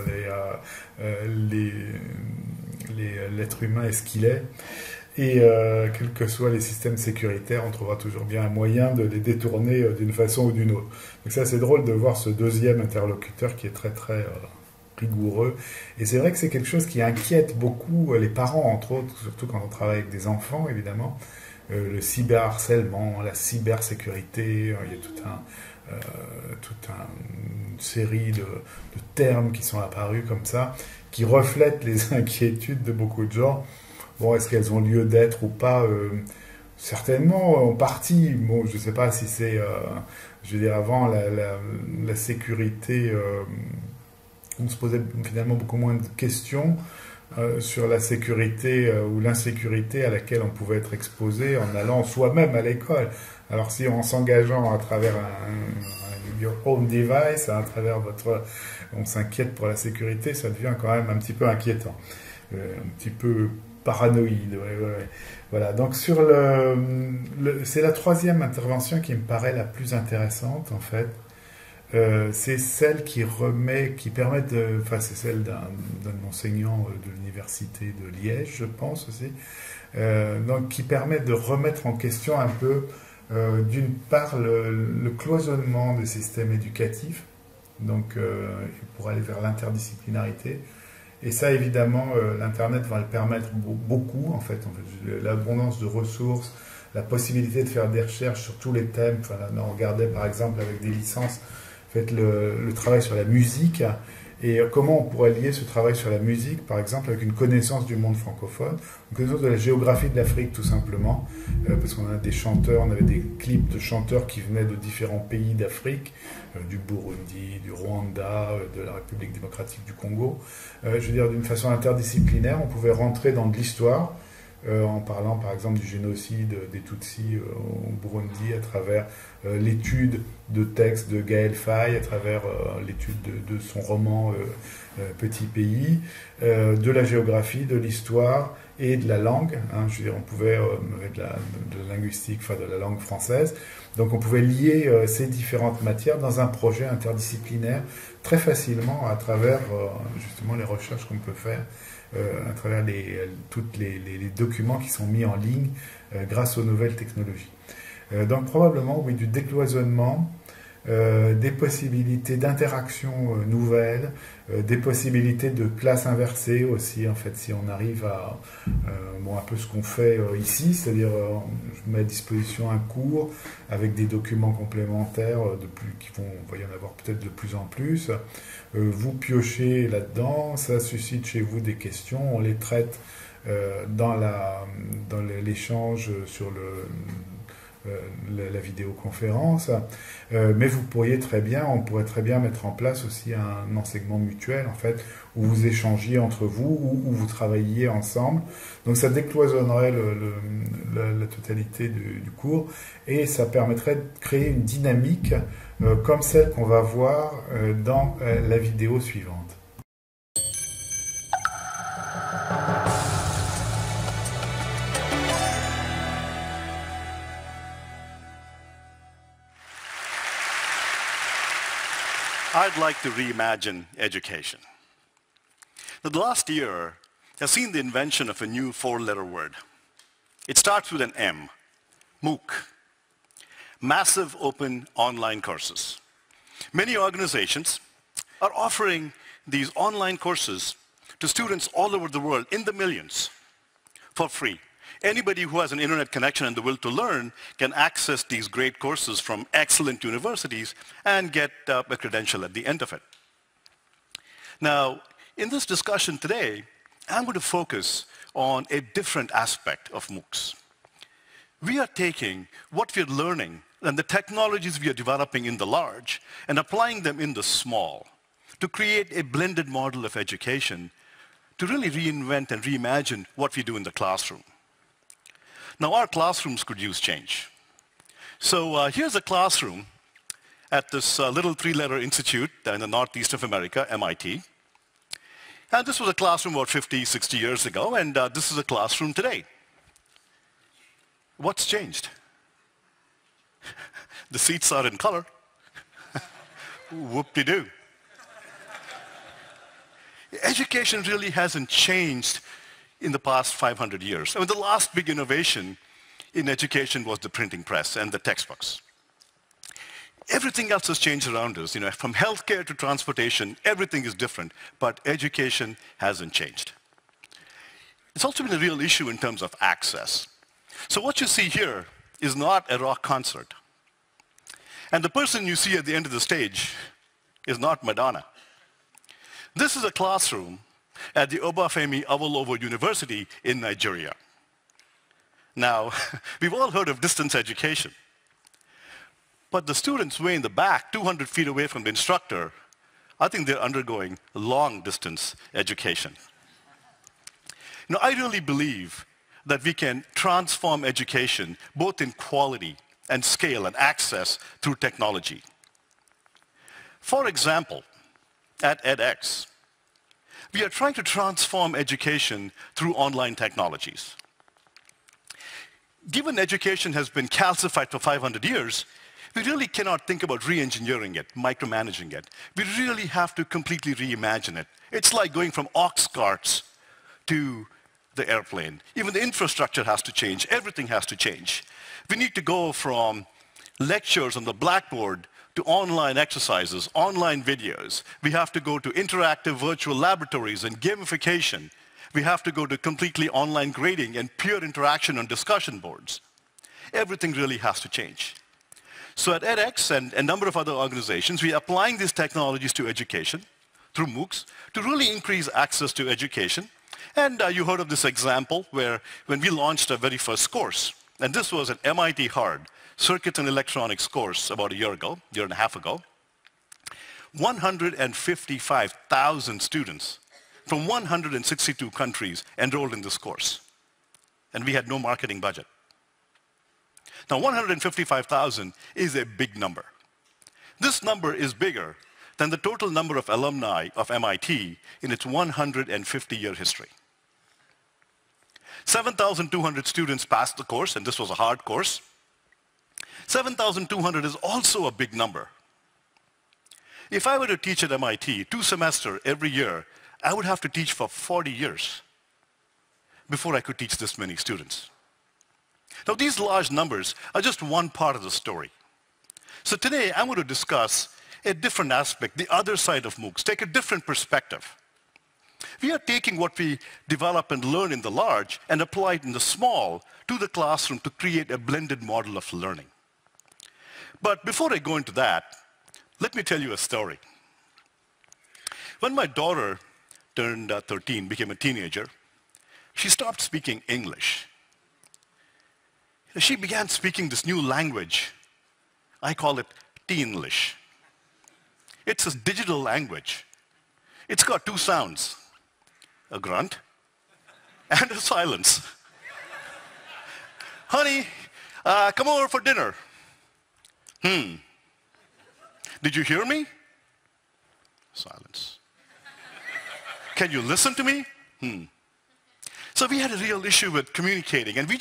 l'être humain est ce qu'il est. Et quels que soient les systèmes sécuritaires, on trouvera toujours bien un moyen de les détourner d'une façon ou d'une autre. Donc c'est assez drôle de voir ce deuxième interlocuteur qui est très très rigoureux. Et c'est vrai que c'est quelque chose qui inquiète beaucoup les parents, entre autres, surtout quand on travaille avec des enfants, évidemment. Le cyberharcèlement, la cybersécurité, il y a toute une série de termes qui sont apparus comme ça, qui reflètent les inquiétudes de beaucoup de gens. Est-ce qu'elles ont lieu d'être ou pas certainement, en partie. Bon, je ne sais pas si c'est, je veux dire, avant la sécurité, on se posait finalement beaucoup moins de questions sur la sécurité ou l'insécurité à laquelle on pouvait être exposé en allant soi-même à l'école. Alors si en s'engageant à travers your home device, à travers on s'inquiète pour la sécurité, ça devient quand même un petit peu inquiétant, un petit peu paranoïde. Ouais. Voilà. Donc c'est la troisième intervention qui me paraît la plus intéressante en fait. C'est celle qui permet enfin c'est celle d'un enseignant de l'université de Liège, je pense aussi, donc qui permet de remettre en question un peu, d'une part, le cloisonnement des systèmes éducatifs, donc pour aller vers l'interdisciplinarité. Et ça, évidemment, l'Internet va le permettre beaucoup, en fait l'abondance de ressources, la possibilité de faire des recherches sur tous les thèmes. Enfin, là, on regardait par exemple avec des licences, faites le travail sur la musique, et comment on pourrait lier ce travail sur la musique, par exemple, avec une connaissance du monde francophone, une connaissance de la géographie de l'Afrique, tout simplement, parce qu'on a des chanteurs, on avait des clips de chanteurs qui venaient de différents pays d'Afrique, du Burundi, du Rwanda, de la République démocratique du Congo. Je veux dire, d'une façon interdisciplinaire, on pouvait rentrer dans de l'histoire, en parlant par exemple du génocide des Tutsis au Burundi, à travers l'étude de textes de Gaël Faye, à travers l'étude de son roman Petit Pays, de la géographie, de l'histoire et de la langue. Je veux dire, on pouvait, avec de la linguistique, enfin de la langue française, donc on pouvait lier ces différentes matières dans un projet interdisciplinaire très facilement à travers justement les recherches qu'on peut faire, à travers tous les documents qui sont mis en ligne grâce aux nouvelles technologies. Donc probablement, oui, du décloisonnement, des possibilités d'interaction nouvelles, des possibilités de classe inversée aussi, en fait, si on arrive à un peu ce qu'on fait ici, c'est-à-dire je mets à disposition un cours avec des documents complémentaires va y en avoir peut-être de plus en plus. Vous piochez là-dedans, ça suscite chez vous des questions, on les traite dans l'échange sur la vidéoconférence, mais on pourrait très bien mettre en place aussi un enseignement mutuel, en fait, où vous échangiez entre vous, où vous travailliez ensemble. Donc ça décloisonnerait la totalité du cours, et ça permettrait de créer une dynamique comme celle qu'on va voir dans la vidéo suivante. I'd like to reimagine education. Now, the last year has seen the invention of a new four-letter word. It starts with an M, MOOC, Massive Open Online Courses. Many organizations are offering these online courses to students all over the world, in the millions, for free. Anybody who has an internet connection and the will to learn can access these great courses from excellent universities and get a credential at the end of it. Now, in this discussion today, I'm going to focus on a different aspect of MOOCs. We are taking what we're learning and the technologies we are developing in the large and applying them in the small to create a blended model of education to really reinvent and reimagine what we do in the classroom. Now, our classrooms could use change. So here's a classroom at this little three-letter institute in the northeast of America, MIT. And this was a classroom about 50, 60 years ago, and this is a classroom today. What's changed? The seats are in color. Whoop-de-doo. Education really hasn't changed in the past 500 years. I mean, the last big innovation in education was the printing press and the textbooks. Everything else has changed around us. You know, from healthcare to transportation, everything is different, but education hasn't changed. It's also been a real issue in terms of access. So what you see here is not a rock concert. And the person you see at the end of the stage is not Madonna. This is a classroom at the Obafemi Awolowo University in Nigeria. Now, we've all heard of distance education. But the students way in the back, 200 feet away from the instructor, I think they're undergoing long-distance education. Now, I really believe that we can transform education both in quality and scale and access through technology. For example, at edX, we are trying to transform education through online technologies. Given education has been calcified for 500 years, we really cannot think about re-engineering it, micromanaging it. We really have to completely reimagine it. It's like going from ox carts to the airplane. Even the infrastructure has to change. Everything has to change. We need to go from lectures on the blackboard to online exercises, online videos. We have to go to interactive virtual laboratories and gamification. We have to go to completely online grading and peer interaction on discussion boards. Everything really has to change. So at edX and a number of other organizations, we are applying these technologies to education through MOOCs to really increase access to education. And you heard of this example where when we launched our very first course, and this was an MIT Hard Circuits and Electronics course about a year and a half ago, 155,000 students from 162 countries enrolled in this course. And we had no marketing budget. Now, 155,000 is a big number. This number is bigger than the total number of alumni of MIT in its 150-year history. 7,200 students passed the course, and this was a hard course. 7,200 is also a big number. If I were to teach at MIT 2 semesters every year, I would have to teach for 40 years before I could teach this many students. Now, these large numbers are just one part of the story. So today, I'm going to discuss a different aspect, the other side of MOOCs, take a different perspective. We are taking what we develop and learn in the large and apply it in the small to the classroom to create a blended model of learning. But before I go into that, let me tell you a story. When my daughter turned 13, became a teenager, she stopped speaking English. She began speaking this new language. I call it Teenlish. It's a digital language. It's got 2 sounds, a grunt and a silence. Honey, come over for dinner. Did you hear me? Silence. Can you listen to me? So we had a real issue with communicating, and we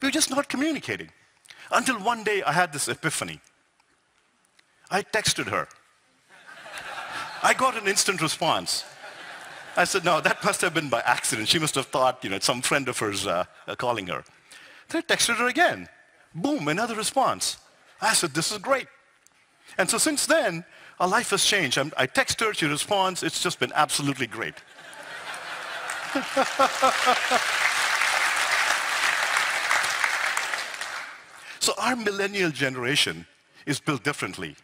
were just not communicating. Until one day I had this epiphany. I texted her. I got an instant response. I said, no, that must have been by accident. She must have thought, it's some friend of hers calling her. Then I texted her again. Boom, another response. I said, this is great. And so since then, our life has changed. I text her, she responds. It's just been absolutely great. So our millennial generation is built differently.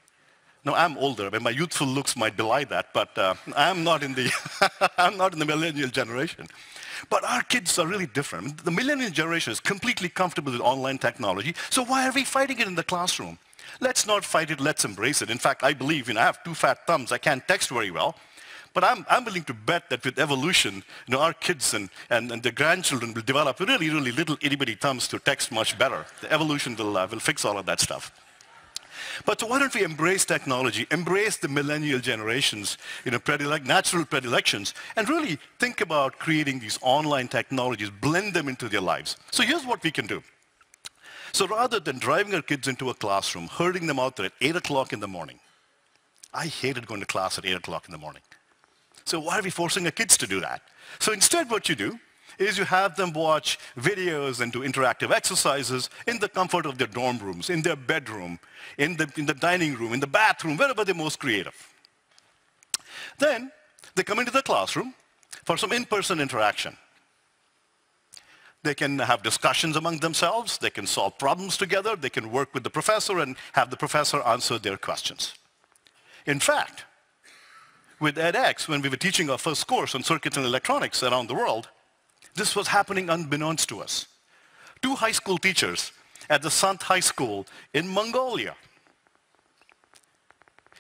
Now, I'm older, and my youthful looks might belie that, but I'm not in the I'm not in the millennial generation. But our kids are really different. The millennial generation is completely comfortable with online technology, so why are we fighting it in the classroom? Let's not fight it, let's embrace it. In fact, I believe, I have 2 fat thumbs, I can't text very well, but I'm willing to bet that with evolution, our kids and their grandchildren will develop really, really little itty-bitty thumbs to text much better. The evolution will fix all of that stuff. But so why don't we embrace technology, embrace the millennial generations, natural predilections, and really think about creating these online technologies, blend them into their lives. So here's what we can do. So rather than driving our kids into a classroom, herding them out there at 8 o'clock in the morning, I hated going to class at 8 o'clock in the morning. So why are we forcing our kids to do that? So instead what you do is you have them watch videos and do interactive exercises in the comfort of their dorm rooms, in their bedroom, in the dining room, in the bathroom, wherever they're most creative. Then they come into the classroom for some in-person interaction. They can have discussions among themselves, they can solve problems together, they can work with the professor and have the professor answer their questions. In fact, with edX, when we were teaching our first course on circuits and electronics around the world, this was happening unbeknownst to us. 2 high school teachers at the Sant High School in Mongolia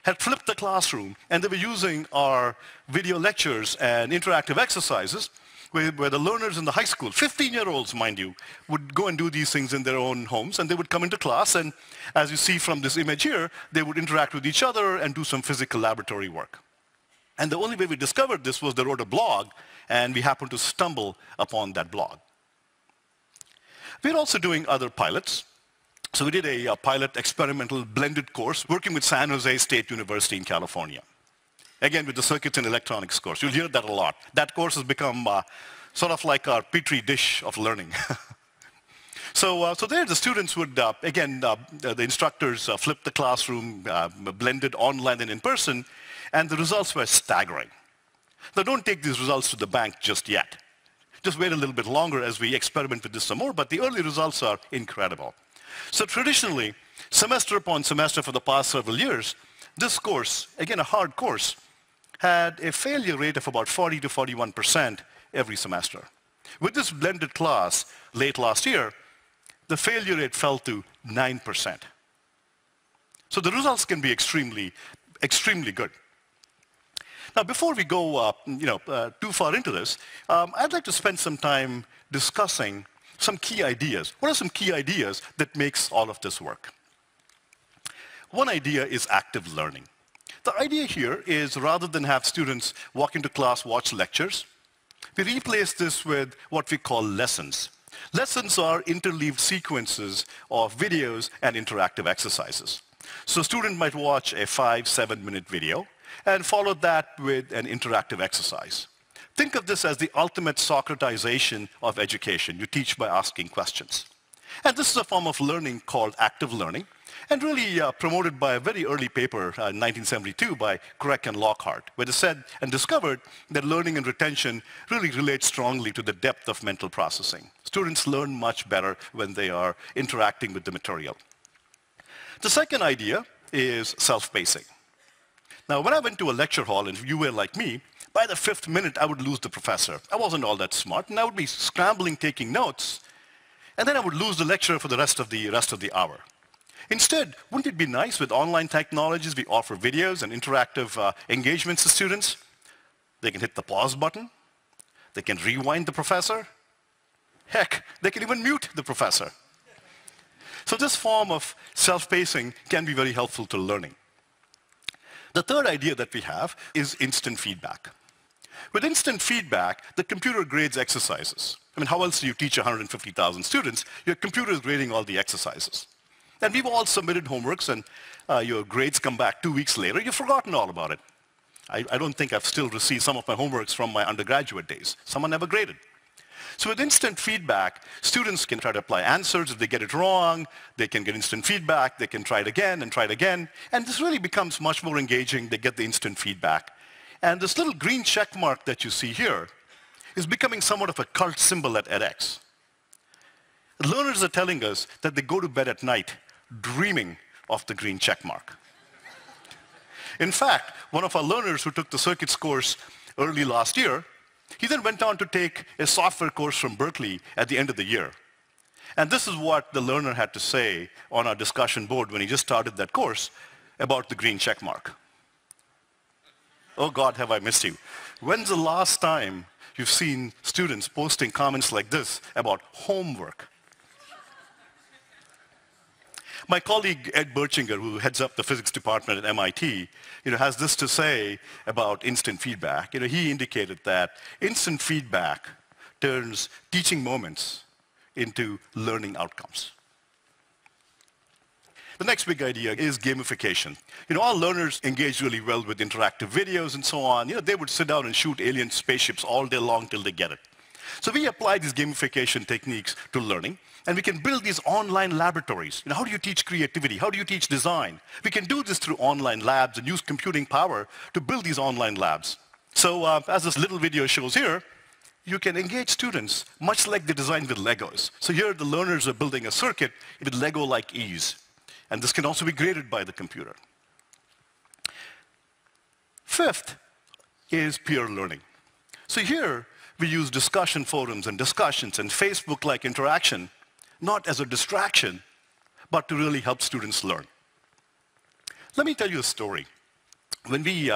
had flipped the classroom, and they were using our video lectures and interactive exercises where the learners in the high school, 15-year-olds, mind you, would go and do these things in their own homes, and they would come into class, and as you see from this image here, they would interact with each other and do some physical laboratory work. And the only way we discovered this was they wrote a blog, and we happened to stumble upon that blog. We're also doing other pilots. So we did a pilot experimental blended course working with San Jose State University in California. Again, with the circuits and electronics course. You'll hear that a lot. That course has become sort of like our petri dish of learning. So there the students would, the instructors flipped the classroom, blended online and in person, and the results were staggering. Now, don't take these results to the bank just yet. Just wait a little bit longer as we experiment with this some more, but the early results are incredible. So traditionally, semester upon semester for the past several years, this course, again a hard course, had a failure rate of about 40 to 41% every semester. With this blended class late last year, the failure rate fell to 9%. So the results can be extremely, extremely good. Now, before we go too far into this, I'd like to spend some time discussing some key ideas. What are some key ideas that makes all of this work? One idea is active learning. The idea here is rather than have students walk into class, watch lectures, we replace this with what we call lessons. Lessons are interleaved sequences of videos and interactive exercises. So a student might watch a 5-7-minute video and follow that with an interactive exercise. Think of this as the ultimate Socratization of education. You teach by asking questions. And this is a form of learning called active learning, and really promoted by a very early paper in 1972 by Craig and Lockhart, where they said and discovered that learning and retention really relate strongly to the depth of mental processing. Students learn much better when they are interacting with the material. The second idea is self-pacing. Now, when I went to a lecture hall, and you were like me, by the 5th minute, I would lose the professor. I wasn't all that smart, and I would be scrambling, taking notes, and then I would lose the lecturer for the rest of the hour. Instead, wouldn't it be nice with online technologies, we offer videos and interactive engagements to students? They can hit the pause button. They can rewind the professor. Heck, they can even mute the professor. So this form of self-pacing can be very helpful to learning. The third idea that we have is instant feedback. With instant feedback, the computer grades exercises. I mean, how else do you teach 150,000 students? Your computer is grading all the exercises. And we've all submitted homeworks, and your grades come back 2 weeks later. You've forgotten all about it. I don't think I've still received some of my homeworks from my undergraduate days. Someone never graded. So with instant feedback, students can try to apply answers. If they get it wrong, they can get instant feedback. They can try it again and try it again. And this really becomes much more engaging. They get the instant feedback. And this little green check mark that you see here is becoming somewhat of a cult symbol at edX. Learners are telling us that they go to bed at night dreaming of the green check mark. In fact, one of our learners who took the circuits course early last year, he then went on to take a software course from Berkeley at the end of the year. And this is what the learner had to say on our discussion board when he just started that course about the green check mark. Oh God, have I missed you. When's the last time you've seen students posting comments like this about homework? My colleague Ed Bertschinger, who heads up the physics department at MIT, has this to say about instant feedback. He indicated that instant feedback turns teaching moments into learning outcomes. The next big idea is gamification. All learners engage really well with interactive videos and so on. They would sit down and shoot alien spaceships all day long till they get it. So we apply these gamification techniques to learning, and we can build these online laboratories. How do you teach creativity? How do you teach design? We can do this through online labs and use computing power to build these online labs. So as this little video shows here, you can engage students much like they design with Legos. So here the learners are building a circuit with Lego-like ease. And this can also be graded by the computer. Fifth is peer learning. So here we use discussion forums and discussions and Facebook-like interaction, not as a distraction, but to really help students learn. Let me tell you a story. When we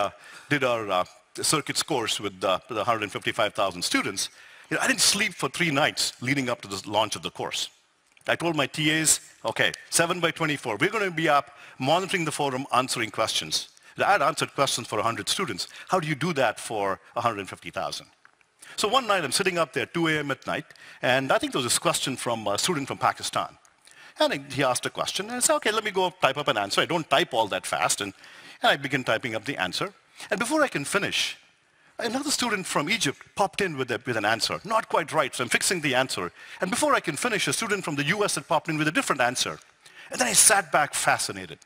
did our circuits course with the 155,000 students, I didn't sleep for 3 nights leading up to the launch of the course. I told my TAs, okay, 7 by 24, we're going to be up monitoring the forum, answering questions. I had answered questions for 100 students. How do you do that for 150,000? So one night I'm sitting up there at 2 a.m. at night, and I think there was this question from a student from Pakistan. And he asked a question, and I said, okay, let me go type up an answer. I don't type all that fast, and I begin typing up the answer. And before I can finish, another student from Egypt popped in with an answer. Not quite right, so I'm fixing the answer. And before I can finish, a student from the US had popped in with a different answer. And then I sat back fascinated.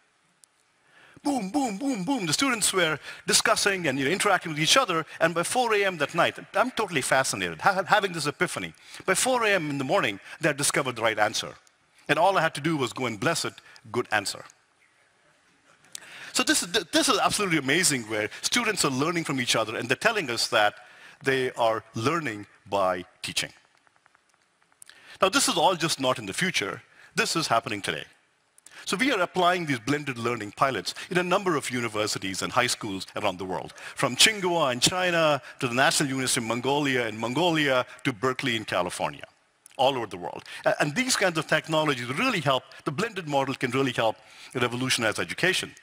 Boom, boom, boom, boom. The students were discussing and interacting with each other, and by 4 a.m. that night, I'm totally fascinated, having this epiphany. By 4 a.m. in the morning, they had discovered the right answer. And all I had to do was go and bless it, good answer. So this is absolutely amazing, where students are learning from each other, and they're telling us that they are learning by teaching. Now, this is all just not in the future. This is happening today. So we are applying these blended learning pilots in a number of universities and high schools around the world, from Tsinghua in China to the National University of Mongolia to Berkeley in California, all over the world. And these kinds of technologies really help. The blended model can really help revolutionize education.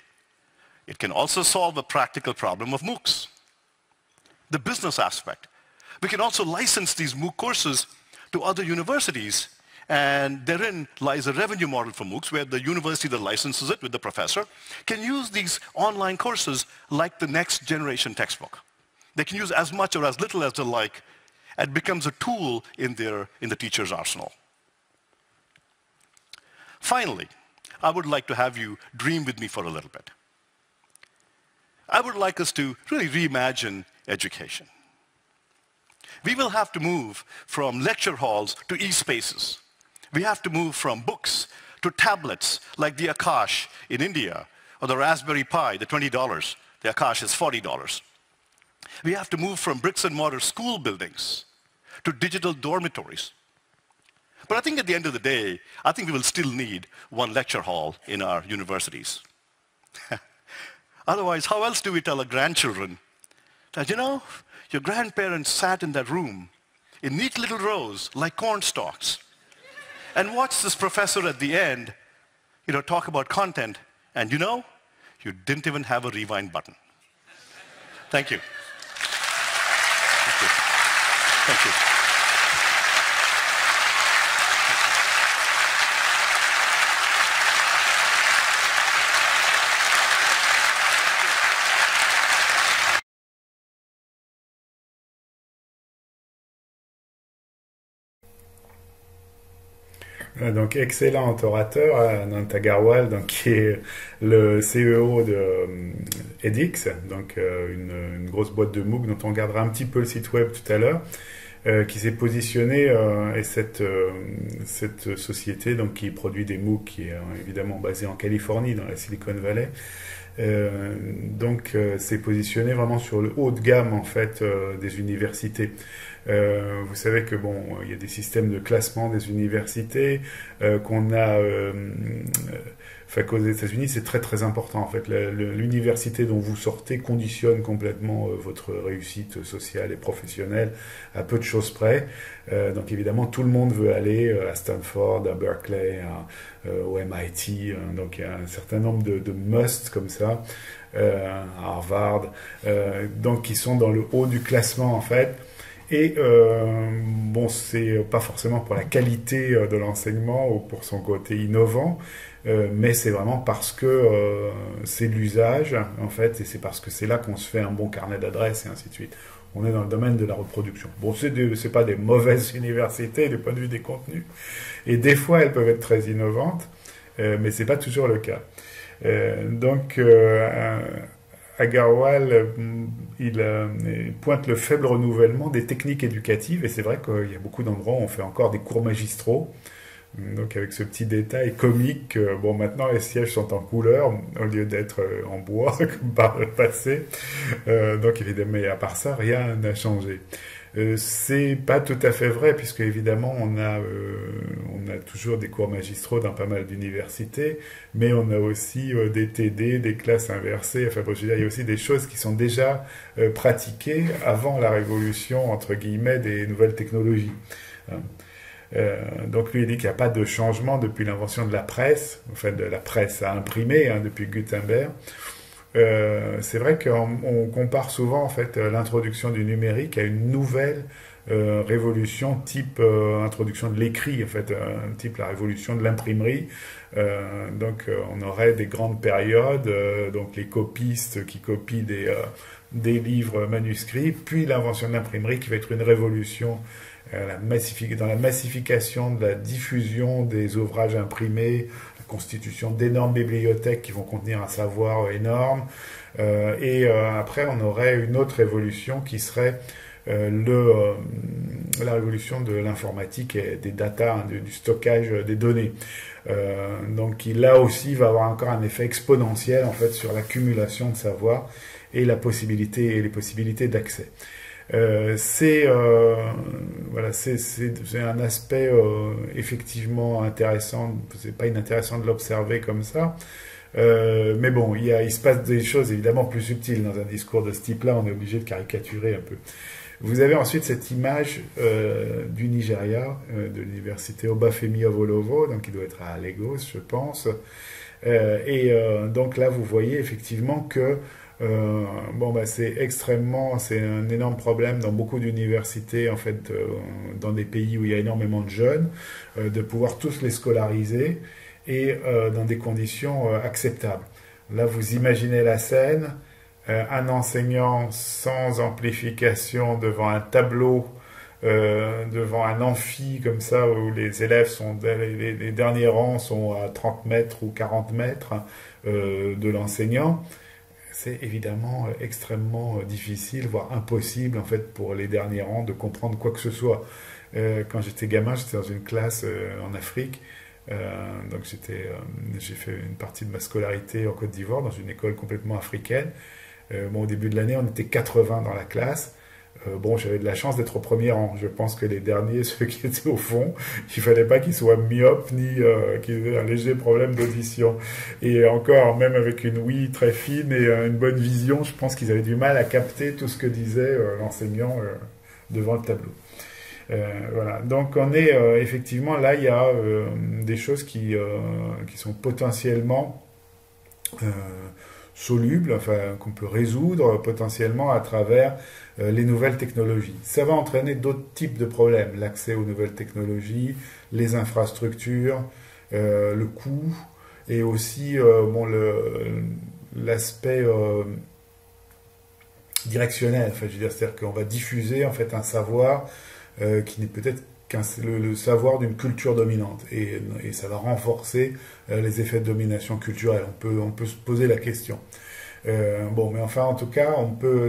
It can also solve a practical problem of MOOCs, the business aspect. We can also license these MOOC courses to other universities, and therein lies a revenue model for MOOCs, where the university that licenses it with the professor can use these online courses like the next generation textbook. They can use as much or as little as they like, and it becomes a tool in the teacher's arsenal. Finally, I would like to have you dream with me for a little bit. I would like us to really reimagine education. We will have to move from lecture halls to e-spaces. We have to move from books to tablets like the Akash in India, or the Raspberry Pi, the $20. The Akash is $40. We have to move from bricks and mortar school buildings to digital dormitories. But I think at the end of the day, I think we will still need one lecture hall in our universities. Otherwise, how else do we tell our grandchildren that, your grandparents sat in that room in neat little rows like corn stalks and watched this professor at the end, talk about content, and you didn't even have a rewind button. Thank you. Thank you. Thank you. Donc, excellent orateur, Anant Agarwal, donc, qui est le CEO de edX, donc une grosse boîte de MOOC dont on regardera un petit peu le site web tout à l'heure, qui s'est positionné, et cette société donc, qui produit des MOOC, qui est évidemment basée en Californie, dans la Silicon Valley, donc s'est positionné vraiment sur le haut de gamme en fait des universités. Vous savez que il y a des systèmes de classement des universités qu'on a, qu'aux États-Unis c'est très très important en fait. L'université dont vous sortez conditionne complètement votre réussite sociale et professionnelle à peu de choses près. Donc évidemment tout le monde veut aller à Stanford, à Berkeley, au MIT. Donc il y a un certain nombre de musts comme ça, à Harvard, donc qui sont dans le haut du classement en fait. Et c'est pas forcément pour la qualité de l'enseignement ou pour son côté innovant, mais c'est vraiment parce que c'est l'usage, en fait, et c'est parce que c'est là qu'on se fait un bon carnet d'adresses et ainsi de suite. On est dans le domaine de la reproduction. C'est pas des mauvaises universités du point de vue des contenus, et des fois elles peuvent être très innovantes, mais c'est pas toujours le cas. Agarwal, il pointe le faible renouvellement des techniques éducatives, et c'est vrai qu'il y a beaucoup d'endroits où on fait encore des cours magistraux, donc avec ce petit détail comique, maintenant les sièges sont en couleur au lieu d'être en bois comme par le passé, donc évidemment, mais à part ça, rien n'a changé. C'est pas tout à fait vrai, puisque évidemment on a toujours des cours magistraux dans pas mal d'universités, mais on a aussi des TD, des classes inversées. Enfin, bon, je veux dire, il y a aussi des choses qui sont déjà pratiquées avant la révolution entre guillemets des nouvelles technologies. Donc lui il dit qu'il n'y a pas de changement depuis l'invention de la presse, enfin de la presse à imprimer, depuis Gutenberg. C'est vrai qu'on compare souvent en fait l'introduction du numérique à une nouvelle révolution type introduction de l'écrit, en fait, type la révolution de l'imprimerie. Donc on aurait des grandes périodes, donc les copistes qui copient des livres manuscrits, puis l'invention de l'imprimerie qui va être une révolution dans la massification de la diffusion des ouvrages imprimés, constitution d'énormes bibliothèques qui vont contenir un savoir énorme. Après, on aurait une autre révolution qui serait la révolution de l'informatique et des data, du stockage des données. Donc, qui là aussi va avoir encore un effet exponentiel en fait sur l'accumulation de savoir et les possibilités d'accès. C'est un aspect effectivement intéressant. C'est pas inintéressant de l'observer comme ça, mais bon, il se passe des choses évidemment plus subtiles dans un discours de ce type-là. On est obligé de caricaturer un peu. Vous avez ensuite cette image du Nigeria, de l'université Obafemi Awolowo, donc qui doit être à Lagos, je pense. Donc là, vous voyez effectivement que c'est un énorme problème dans beaucoup d'universités, en fait, dans des pays où il y a énormément de jeunes, de pouvoir tous les scolariser et dans des conditions acceptables. Là, vous imaginez la scène, un enseignant sans amplification devant un tableau, devant un amphi comme ça, où les élèves les derniers rangs sont à 30 mètres ou 40 mètres de l'enseignant. C'est évidemment extrêmement difficile, voire impossible en fait pour les derniers rangs de comprendre quoi que ce soit. Quand j'étais gamin, j'étais dans une classe en Afrique, donc j'ai fait une partie de ma scolarité en Côte d'Ivoire dans une école complètement africaine. Au début de l'année, on était 80 dans la classe. J'avais de la chance d'être au premier rang. Je pense que les derniers, ceux qui étaient au fond, il fallait pas qu'ils soient myopes ni qu'ils aient un léger problème d'audition. Et encore, même avec une ouïe très fine et une bonne vision, je pense qu'ils avaient du mal à capter tout ce que disait l'enseignant devant le tableau. Voilà. Donc on est effectivement là, il y a des choses qui sont potentiellement solubles, enfin qu'on peut résoudre potentiellement à travers les nouvelles technologies. Ça va entraîner d'autres types de problèmes, l'accès aux nouvelles technologies, les infrastructures, le coût, et aussi l'aspect directionnel. Enfin, je veux dire, c'est-à-dire qu'on va diffuser en fait un savoir qui n'est peut-être le savoir d'une culture dominante, et ça va renforcer les effets de domination culturelle. On peut se poser la question. Mais enfin, en tout cas,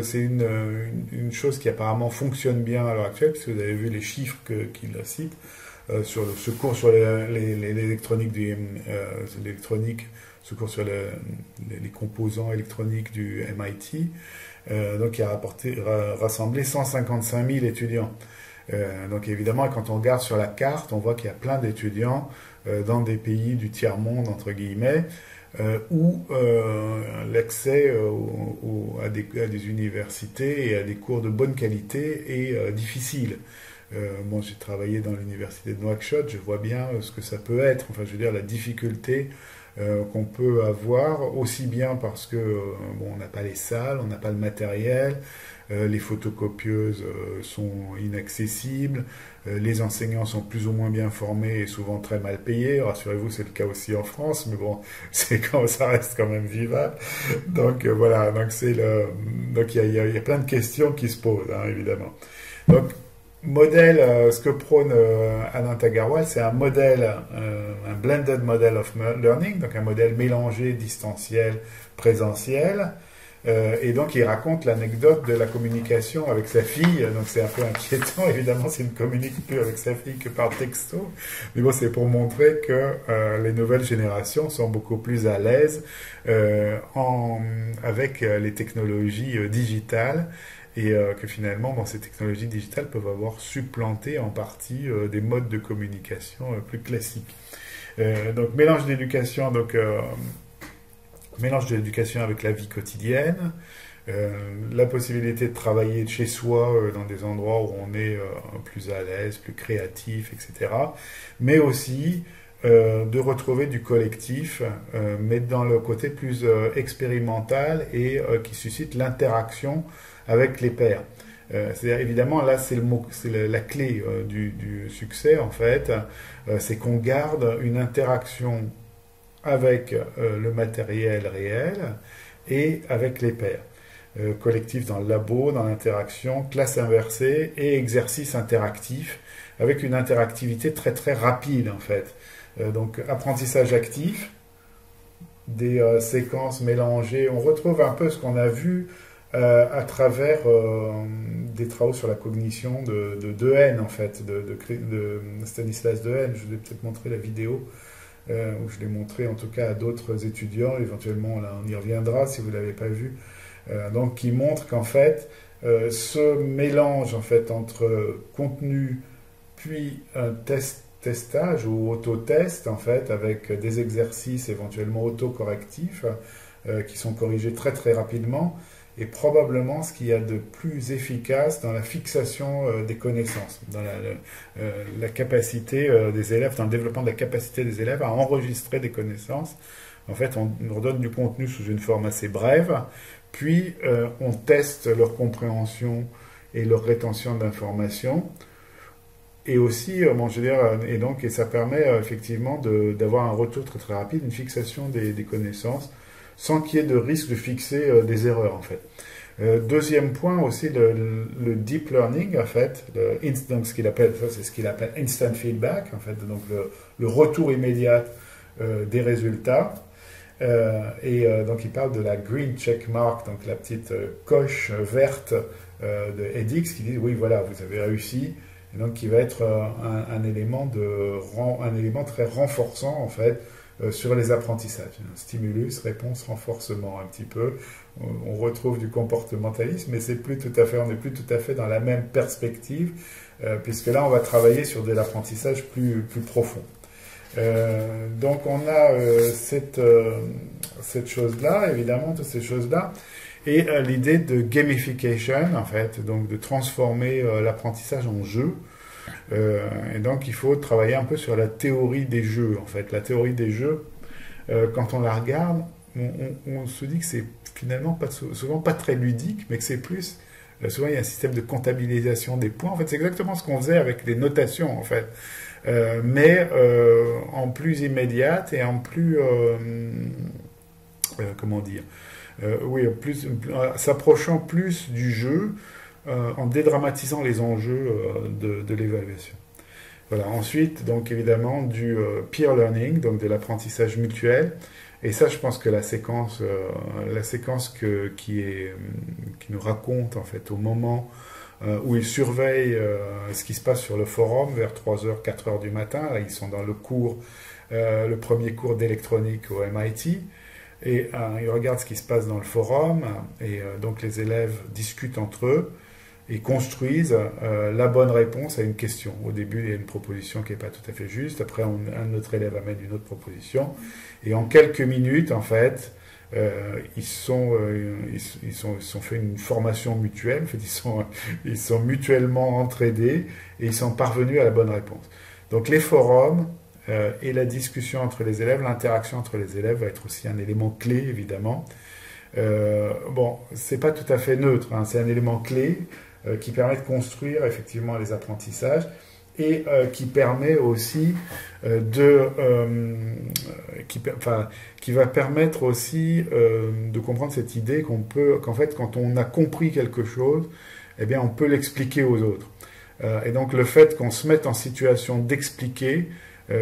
c'est une chose qui apparemment fonctionne bien à l'heure actuelle, puisque vous avez vu les chiffres qu'il cite sur le secours sur l'électronique secours sur les composants électroniques du MIT, donc qui a rassemblé 155 000 étudiants. Donc évidemment, quand on regarde sur la carte, on voit qu'il y a plein d'étudiants dans des pays du tiers-monde, entre guillemets, où l'accès à des universités et à des cours de bonne qualité est difficile. J'ai travaillé dans l'université de Nouakchott, je vois bien ce que ça peut être. Enfin, je veux dire, la difficulté qu'on peut avoir, aussi bien parce que on n'a pas les salles, on n'a pas le matériel, les photocopieuses sont inaccessibles, les enseignants sont plus ou moins bien formés et souvent très mal payés. Rassurez-vous, c'est le cas aussi en France, mais bon, ça reste quand même vivable. Donc voilà, donc il y a plein de questions qui se posent, évidemment. Donc modèle, ce que prône Anant Agarwal, c'est un modèle, un blended model of learning, donc un modèle mélangé distanciel, présentiel, Et donc il raconte l'anecdote de la communication avec sa fille, donc c'est un peu inquiétant, évidemment s'il ne communique plus avec sa fille que par texto, mais bon, c'est pour montrer que les nouvelles générations sont beaucoup plus à l'aise avec les technologies digitales, et que finalement, bon, ces technologies digitales peuvent avoir supplanté en partie des modes de communication plus classiques. Donc mélange d'éducation, mélange de l'éducation avec la vie quotidienne, la possibilité de travailler de chez soi dans des endroits où on est plus à l'aise, plus créatif, etc. Mais aussi de retrouver du collectif, mais dans le côté plus expérimental et qui suscite l'interaction avec les pairs. C'est-à-dire, évidemment, là, c'est la clé du succès, en fait, c'est qu'on garde une interaction avec le matériel réel et avec les pairs. Collectif dans le labo, dans l'interaction, classe inversée et exercice interactif, avec une interactivité très très rapide, en fait. Donc, apprentissage actif, des séquences mélangées. On retrouve un peu ce qu'on a vu à travers des travaux sur la cognition de Dehaene, en fait, de Stanislas Dehaene. Je vous ai peut-être montré la vidéo, où je l'ai montré en tout cas à d'autres étudiants. Éventuellement, là, on y reviendra si vous ne l'avez pas vu. Donc, qui montre qu'en fait, ce mélange en fait, entre contenu puis un testage ou autotest, en fait, avec des exercices éventuellement autocorrectifs qui sont corrigés très très rapidement, est probablement ce qu'il y a de plus efficace dans la fixation des connaissances, dans la capacité des élèves, dans le développement de la capacité des élèves à enregistrer des connaissances. En fait, on leur donne du contenu sous une forme assez brève, puis on teste leur compréhension et leur rétention d'informations. Et aussi, bon, je veux dire, et ça permet effectivement d'avoir un retour très très rapide, une fixation des connaissances, sans qu'il y ait de risque de fixer des erreurs, en fait. Deuxième point aussi, le deep learning, en fait, donc c'est ce qu'il appelle instant feedback, en fait, donc le retour immédiat des résultats. Donc il parle de la green check mark, donc la petite coche verte de edX, qui dit oui, voilà, vous avez réussi, et donc qui va être un élément très renforçant, en fait, sur les apprentissages. Stimulus, réponse, renforcement, un petit peu. On retrouve du comportementalisme, mais on n'est plus tout à fait dans la même perspective, puisque là, on va travailler sur de l'apprentissage plus profond. Donc, on a cette chose-là, évidemment, toutes ces choses-là, et l'idée de gamification, en fait, donc de transformer l'apprentissage en jeu. Et donc, il faut travailler un peu sur la théorie des jeux, en fait. La théorie des jeux, quand on la regarde, on se dit que c'est finalement souvent pas très ludique, mais que c'est plus... souvent, il y a un système de comptabilisation des points. En fait, c'est exactement ce qu'on faisait avec les notations, en fait. Mais en plus immédiate et en plus... comment dire s'approchant plus du jeu, en dédramatisant les enjeux de l'évaluation. Voilà. Ensuite, donc évidemment, du peer learning, donc de l'apprentissage mutuel. Et ça, je pense que la séquence qui nous raconte, en fait, au moment où ils surveillent ce qui se passe sur le forum vers 3h, 4h du matin. Là, ils sont dans le premier cours d'électronique au MIT. Et ils regardent ce qui se passe dans le forum. Et donc, les élèves discutent entre eux et construisent la bonne réponse à une question. Au début, il y a une proposition qui n'est pas tout à fait juste. Après, un autre élève amène une autre proposition. Et en quelques minutes, en fait, ils sont fait une formation mutuelle. En fait, ils sont mutuellement entraidés et ils sont parvenus à la bonne réponse. Donc, les forums et la discussion entre les élèves, l'interaction entre les élèves va être aussi un élément clé, évidemment. Bon, c'est pas tout à fait neutre, hein, c'est un élément clé qui permet de construire effectivement les apprentissages et qui permet aussi qui va permettre aussi de comprendre cette idée qu'en fait, quand on a compris quelque chose, eh bien, on peut l'expliquer aux autres. Et donc, le fait qu'on se mette en situation d'expliquer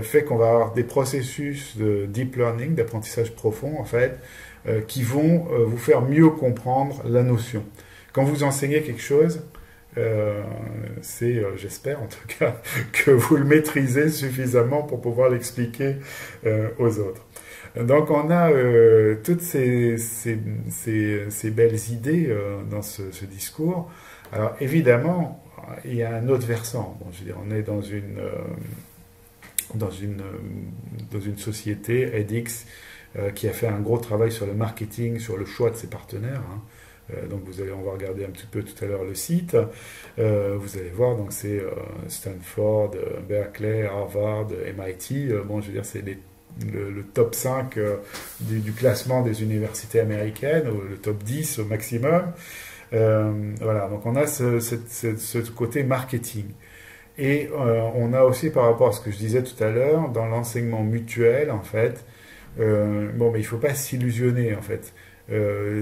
fait qu'on va avoir des processus de deep learning, d'apprentissage profond, en fait, qui vont vous faire mieux comprendre la notion. Quand vous enseignez quelque chose, j'espère en tout cas, que vous le maîtrisez suffisamment pour pouvoir l'expliquer aux autres. Donc on a toutes ces belles idées dans ce discours. Alors évidemment, il y a un autre versant. Bon, je veux dire, on est dans une société, edX, qui a fait un gros travail sur le marketing, sur le choix de ses partenaires. Donc on va regarder un petit peu tout à l'heure le site. Vous allez voir, donc c'est Stanford, Berkeley, Harvard, MIT. Bon, je veux dire, c'est le top 5 du classement des universités américaines, ou le top 10 au maximum. Voilà, donc on a ce côté marketing. Et on a aussi, par rapport à ce que je disais tout à l'heure, dans l'enseignement mutuel, en fait, mais il ne faut pas s'illusionner, en fait.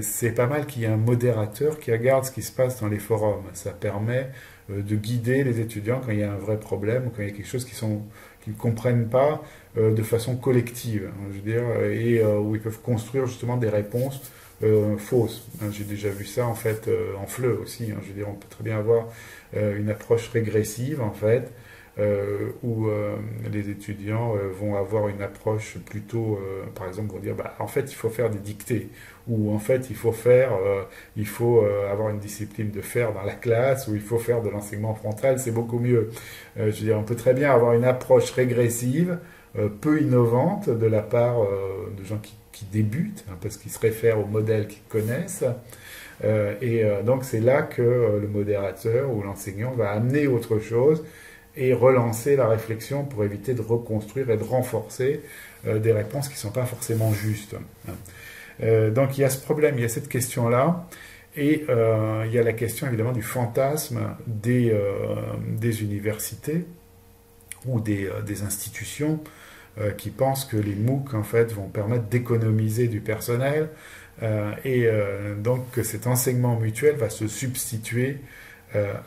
C'est pas mal qu'il y ait un modérateur qui regarde ce qui se passe dans les forums. Ça permet de guider les étudiants quand il y a un vrai problème, ou quand il y a quelque chose qu'ils ne comprennent pas de façon collective, hein, je veux dire, et où ils peuvent construire justement des réponses fausses. J'ai déjà vu ça en fait en FLE aussi. Je veux dire, on peut très bien avoir une approche régressive en fait, où les étudiants vont avoir une approche plutôt, par exemple, vont dire, en fait, il faut faire des dictées, ou en fait, il faut avoir une discipline de faire dans la classe, ou il faut faire de l'enseignement frontal, c'est beaucoup mieux. Je veux dire, on peut très bien avoir une approche régressive, peu innovante de la part de gens qui débutent, hein, parce qu'ils se réfèrent aux modèles qu'ils connaissent. Donc c'est là que le modérateur ou l'enseignant va amener autre chose et relancer la réflexion pour éviter de reconstruire et de renforcer des réponses qui ne sont pas forcément justes. Donc il y a ce problème, il y a cette question-là, et il y a la question évidemment du fantasme des universités ou des institutions qui pensent que les MOOC en fait vont permettre d'économiser du personnel, donc que cet enseignement mutuel va se substituer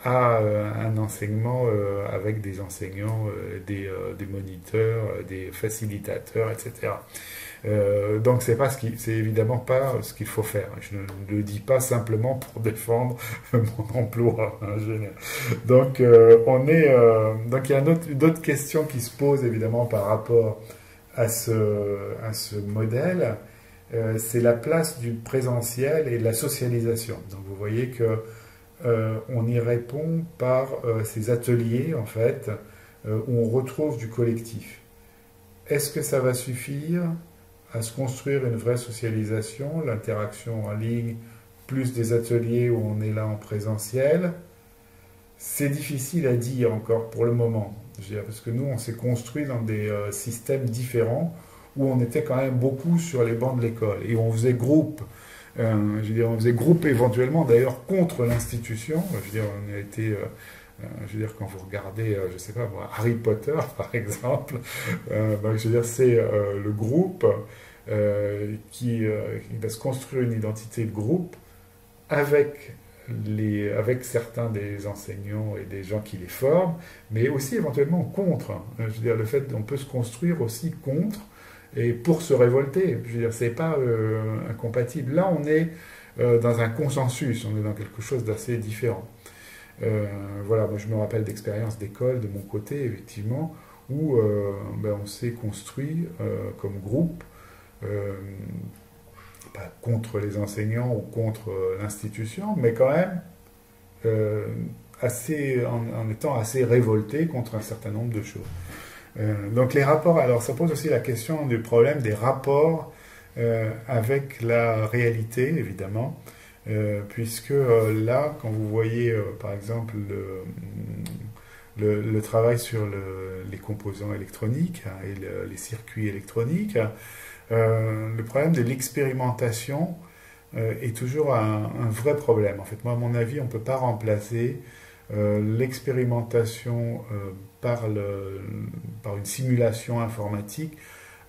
à un enseignement avec des enseignants, des moniteurs, des facilitateurs, etc. Donc c'est évidemment pas ce qu'il faut faire. Je ne le dis pas simplement pour défendre mon emploi. Donc donc il y a une autre question qui se pose évidemment par rapport à ce modèle. C'est la place du présentiel et de la socialisation. Donc vous voyez que on y répond par ces ateliers en fait où on retrouve du collectif. Est-ce que ça va suffire à se construire une vraie socialisation, l'interaction en ligne, plus des ateliers où on est là en présentiel? C'est difficile à dire encore pour le moment, je veux dire, parce que nous on s'est construit dans des systèmes différents où on était quand même beaucoup sur les bancs de l'école et on faisait groupe. Je veux dire, on faisait groupe éventuellement d'ailleurs contre l'institution. Je veux dire, on a été, je veux dire, quand vous regardez, je sais pas moi, Harry Potter par exemple, je veux dire, c'est le groupe qui va se construire une identité de groupe avec certains des enseignants et des gens qui les forment, mais aussi éventuellement contre. Je veux dire, le fait qu'on peut se construire aussi contre et pour se révolter. Je veux dire, c'est pas incompatible. Là, on est dans un consensus, on est dans quelque chose d'assez différent. Voilà, moi je me rappelle d'expériences d'école de mon côté, effectivement, où on s'est construit comme groupe, pas contre les enseignants ou contre l'institution, mais quand même en étant assez révolté contre un certain nombre de choses. Donc les rapports, alors ça pose aussi la question du problème des rapports avec la réalité, évidemment, puisque là, quand vous voyez par exemple le travail sur les composants électroniques et les circuits électroniques, le problème de l'expérimentation est toujours un vrai problème. En fait, moi, à mon avis, on ne peut pas remplacer l'expérimentation par une simulation informatique.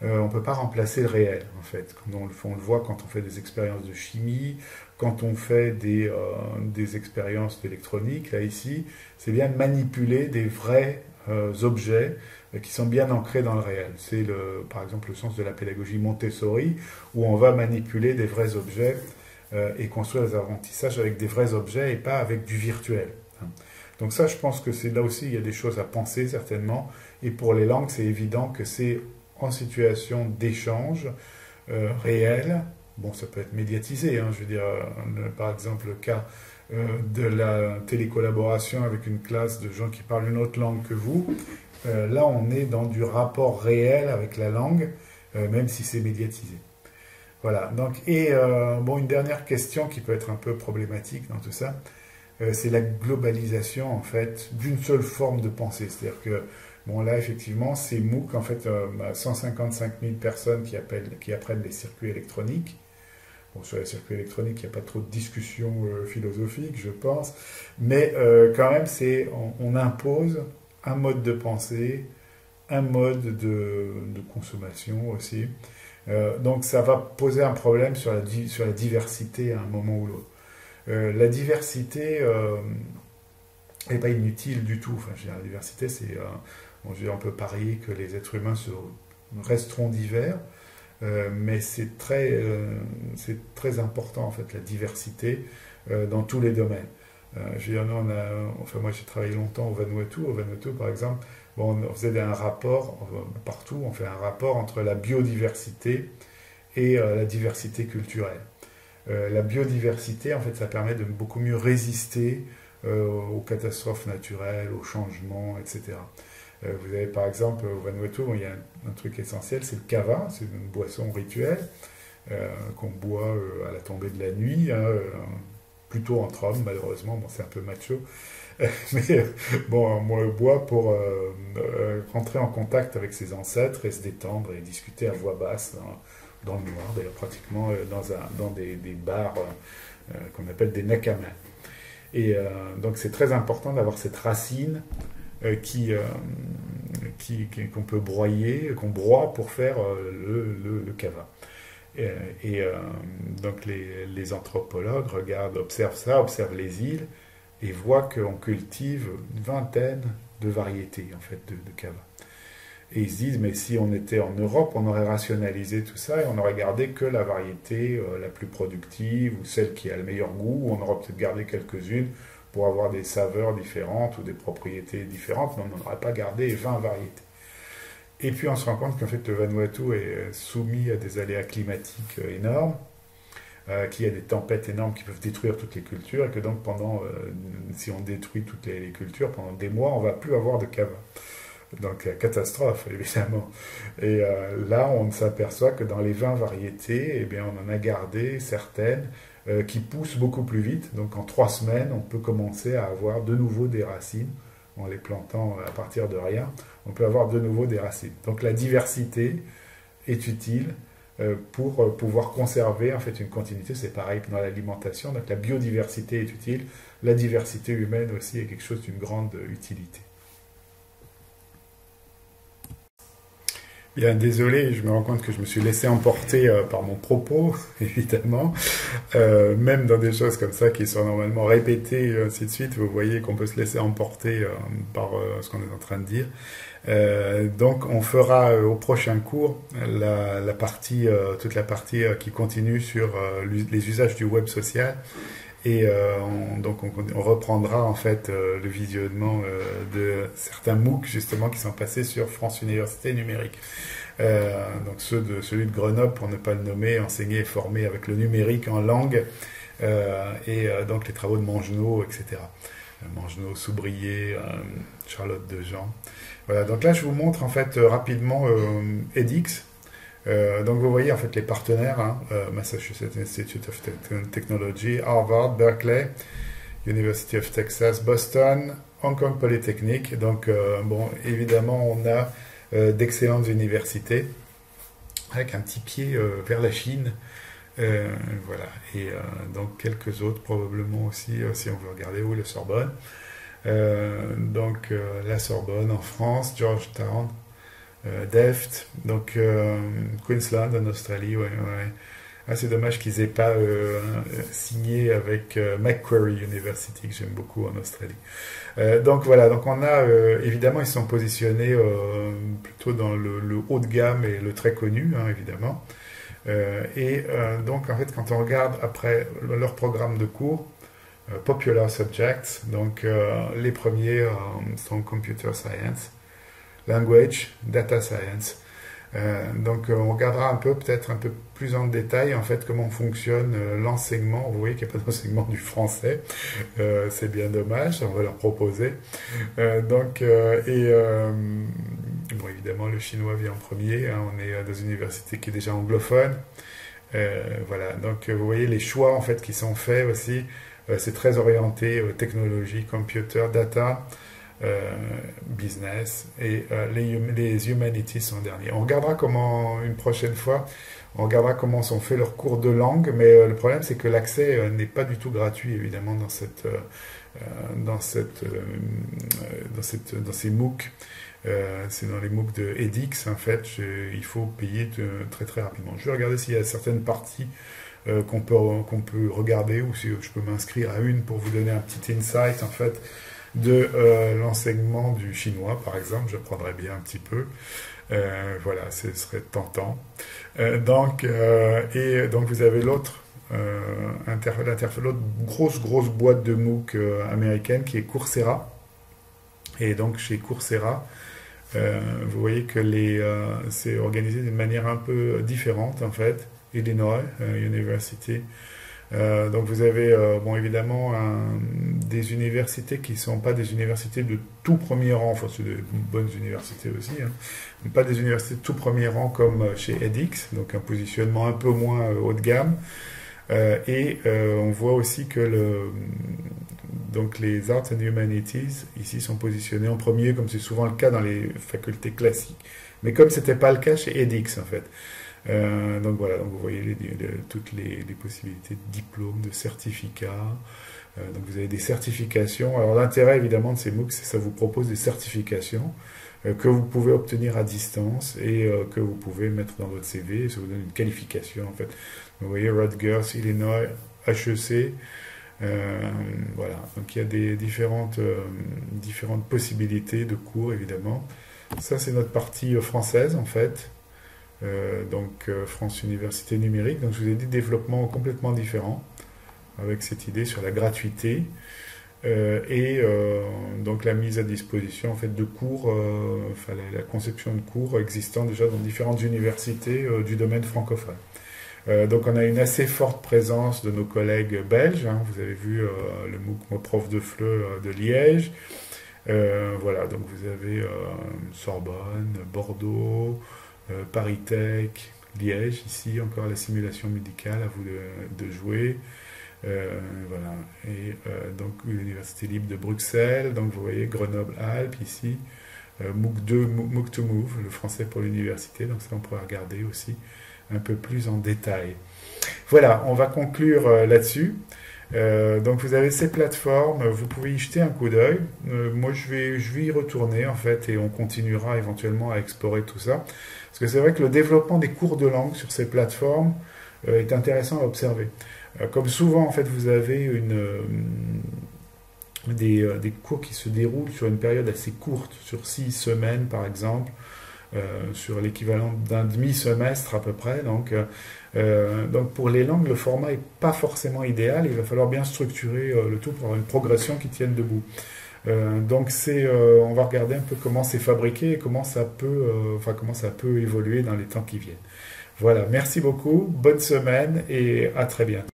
On ne peut pas remplacer le réel, en fait. On le voit quand on fait des expériences de chimie, quand on fait des expériences d'électronique. Là, ici, c'est bien de manipuler des vrais objets qui sont bien ancrés dans le réel. C'est par exemple le sens de la pédagogie Montessori, où on va manipuler des vrais objets et construire des apprentissages avec des vrais objets et pas avec du virtuel. Donc ça, je pense que c'est là aussi, il y a des choses à penser certainement. Et pour les langues, c'est évident que c'est en situation d'échange réel. Bon, ça peut être médiatisé, hein, je veux dire, par exemple, le cas de la télécollaboration avec une classe de gens qui parlent une autre langue que vous. Là, on est dans du rapport réel avec la langue, même si c'est médiatisé. Voilà. Donc, bon, une dernière question qui peut être un peu problématique dans tout ça, c'est la globalisation, en fait, d'une seule forme de pensée. C'est-à-dire que, bon, là, effectivement, c'est MOOC, en fait, 155 000 personnes qui apprennent les circuits électroniques. Bon, sur les circuits électroniques, il n'y a pas trop de discussion philosophique, je pense. Mais quand même, on impose un mode de pensée, un mode de consommation aussi. Donc ça va poser un problème sur la diversité à un moment ou l'autre. La diversité n'est pas inutile du tout. Enfin, je veux dire, la diversité, c'est... bon, je veux dire, on peut parier que les êtres humains resteront divers, mais c'est très important, en fait, la diversité dans tous les domaines. Je veux dire, nous, enfin, moi, j'ai travaillé longtemps au Vanuatu. Au Vanuatu, par exemple, bon, on faisait un rapport, partout, on fait un rapport entre la biodiversité et la diversité culturelle. La biodiversité, en fait, ça permet de beaucoup mieux résister aux catastrophes naturelles, aux changements, etc. Vous avez, par exemple, au Vanuatu, il y a un truc essentiel, c'est le kava, c'est une boisson rituelle qu'on boit à la tombée de la nuit, hein, plutôt entre hommes, malheureusement, bon, c'est un peu macho, mais bon, on le boit pour rentrer en contact avec ses ancêtres et se détendre et discuter à voix basse, dans le noir, d'ailleurs pratiquement dans des bars qu'on appelle des nakamas. Et donc c'est très important d'avoir cette racine qu'on peut broyer, qu'on broie pour faire le kava. Donc les anthropologues observent ça, observent les îles et voient qu'on cultive une vingtaine de variétés en fait de kava. Et ils se disent, mais si on était en Europe, on aurait rationalisé tout ça et on aurait gardé que la variété la plus productive ou celle qui a le meilleur goût, ou on aurait peut-être gardé quelques-unes pour avoir des saveurs différentes ou des propriétés différentes, mais on n'aurait pas gardé 20 variétés. Et puis on se rend compte qu'en fait le Vanuatu est soumis à des aléas climatiques énormes, qu'il y a des tempêtes énormes qui peuvent détruire toutes les cultures, et que donc si on détruit toutes les cultures, pendant des mois, on ne va plus avoir de kava. Donc catastrophe, évidemment. Et là, on s'aperçoit que dans les 20 variétés, eh bien, on en a gardé certaines qui poussent beaucoup plus vite. Donc en 3 semaines, on peut commencer à avoir de nouveau des racines. En les plantant à partir de rien, on peut avoir de nouveau des racines. Donc la diversité est utile pour pouvoir conserver en fait une continuité. C'est pareil que dans l'alimentation. Donc la biodiversité est utile. La diversité humaine aussi est quelque chose d'une grande utilité. Bien, désolé, je me rends compte que je me suis laissé emporter par mon propos, évidemment. Même dans des choses comme ça qui sont normalement répétées, et ainsi de suite, vous voyez qu'on peut se laisser emporter par ce qu'on est en train de dire. Donc, on fera au prochain cours toute la partie qui continue sur les usages du web social. Et donc on reprendra en fait le visionnement de certains MOOC justement qui sont passés sur France Université Numérique. Donc celui de Grenoble, pour ne pas le nommer, enseigné et formé avec le numérique en langue, et donc les travaux de Mangenot, etc. Mangenot, Soubrier, Charlotte Dejean. Voilà, donc là je vous montre en fait rapidement edX. Donc vous voyez en fait les partenaires, hein, Massachusetts Institute of Technology, Harvard, Berkeley, University of Texas, Boston, Hong Kong Polytechnic. Donc bon, évidemment on a d'excellentes universités avec un petit pied vers la Chine, voilà, et donc quelques autres probablement aussi si on veut regarder où, la Sorbonne, donc la Sorbonne en France, Georgetown, Delft, donc Queensland en Australie, ouais. Ah, c'est dommage qu'ils aient pas signé avec Macquarie University, que j'aime beaucoup en Australie. Donc voilà, donc on a évidemment ils sont positionnés plutôt dans le haut de gamme et le très connu, hein, évidemment. Donc en fait quand on regarde après leur programme de cours, Popular Subjects, donc les premiers sont Computer Science, Language, Data Science. Donc on regardera peut-être un peu plus en détail en fait comment fonctionne l'enseignement. Vous voyez qu'il n'y a pas d'enseignement du français, c'est bien dommage, on va leur proposer. Bon, évidemment le chinois vient en premier, hein, on est dans une université qui est déjà anglophone. Voilà, donc vous voyez les choix en fait qui sont faits aussi, c'est très orienté technologie, computer, data. Business et les humanities sont derniers. On regardera comment, une prochaine fois, on regardera comment sont faits leurs cours de langue, mais le problème c'est que l'accès n'est pas du tout gratuit évidemment dans ces MOOC. C'est dans les MOOC de edX en fait, il faut payer très très rapidement. Je vais regarder s'il y a certaines parties qu'on peut regarder ou si je peux m'inscrire à une pour vous donner un petit insight en fait de l'enseignement du chinois, par exemple, j'apprendrais bien un petit peu. Voilà, ce serait tentant. Donc vous avez l'autre grosse boîte de MOOC américaine qui est Coursera. Et donc chez Coursera, vous voyez que c'est organisé d'une manière un peu différente en fait. Illinois University. Donc vous avez bon, évidemment des universités qui ne sont pas des universités de tout premier rang, enfin c'est de bonnes universités aussi, hein, mais pas des universités de tout premier rang comme chez edX, donc un positionnement un peu moins haut de gamme. On voit aussi que donc les Arts and Humanities ici sont positionnés en premier, comme c'est souvent le cas dans les facultés classiques, mais comme ce n'était pas le cas chez edX en fait. Donc voilà, donc vous voyez toutes les possibilités de diplômes, de certificats. Donc vous avez des certifications. Alors l'intérêt évidemment de ces MOOC, c'est que ça vous propose des certifications que vous pouvez obtenir à distance et que vous pouvez mettre dans votre CV. Ça vous donne une qualification en fait. Vous voyez Rutgers, Illinois, HEC. Voilà, donc il y a des différentes possibilités de cours évidemment. Ça c'est notre partie française en fait. France Université Numérique. Donc je vous ai dit développement complètement différent avec cette idée sur la gratuité donc la mise à disposition en fait de cours, la conception de cours existant déjà dans différentes universités du domaine francophone. Donc on a une assez forte présence de nos collègues belges, hein. Vous avez vu le MOOC Prof de FLE de Liège. Voilà, donc vous avez Sorbonne, Bordeaux, Paris Tech, Liège, ici encore la simulation médicale, à vous de jouer. Voilà. Et donc l'Université libre de Bruxelles, donc vous voyez Grenoble-Alpes ici, MOOC 2 Move, le français pour l'université, donc ça on pourra regarder aussi un peu plus en détail. Voilà, on va conclure là-dessus. Donc vous avez ces plateformes, vous pouvez y jeter un coup d'œil. Moi je vais y retourner en fait et on continuera éventuellement à explorer tout ça. Parce que c'est vrai que le développement des cours de langue sur ces plateformes est intéressant à observer. Comme souvent en fait vous avez des cours qui se déroulent sur une période assez courte, sur 6 semaines par exemple, sur l'équivalent d'un demi-semestre à peu près. Donc pour les langues, le format n'est pas forcément idéal. Il va falloir bien structurer le tout pour avoir une progression qui tienne debout. Donc on va regarder un peu comment c'est fabriqué et comment ça peut évoluer dans les temps qui viennent. Voilà, merci beaucoup, bonne semaine et à très bientôt.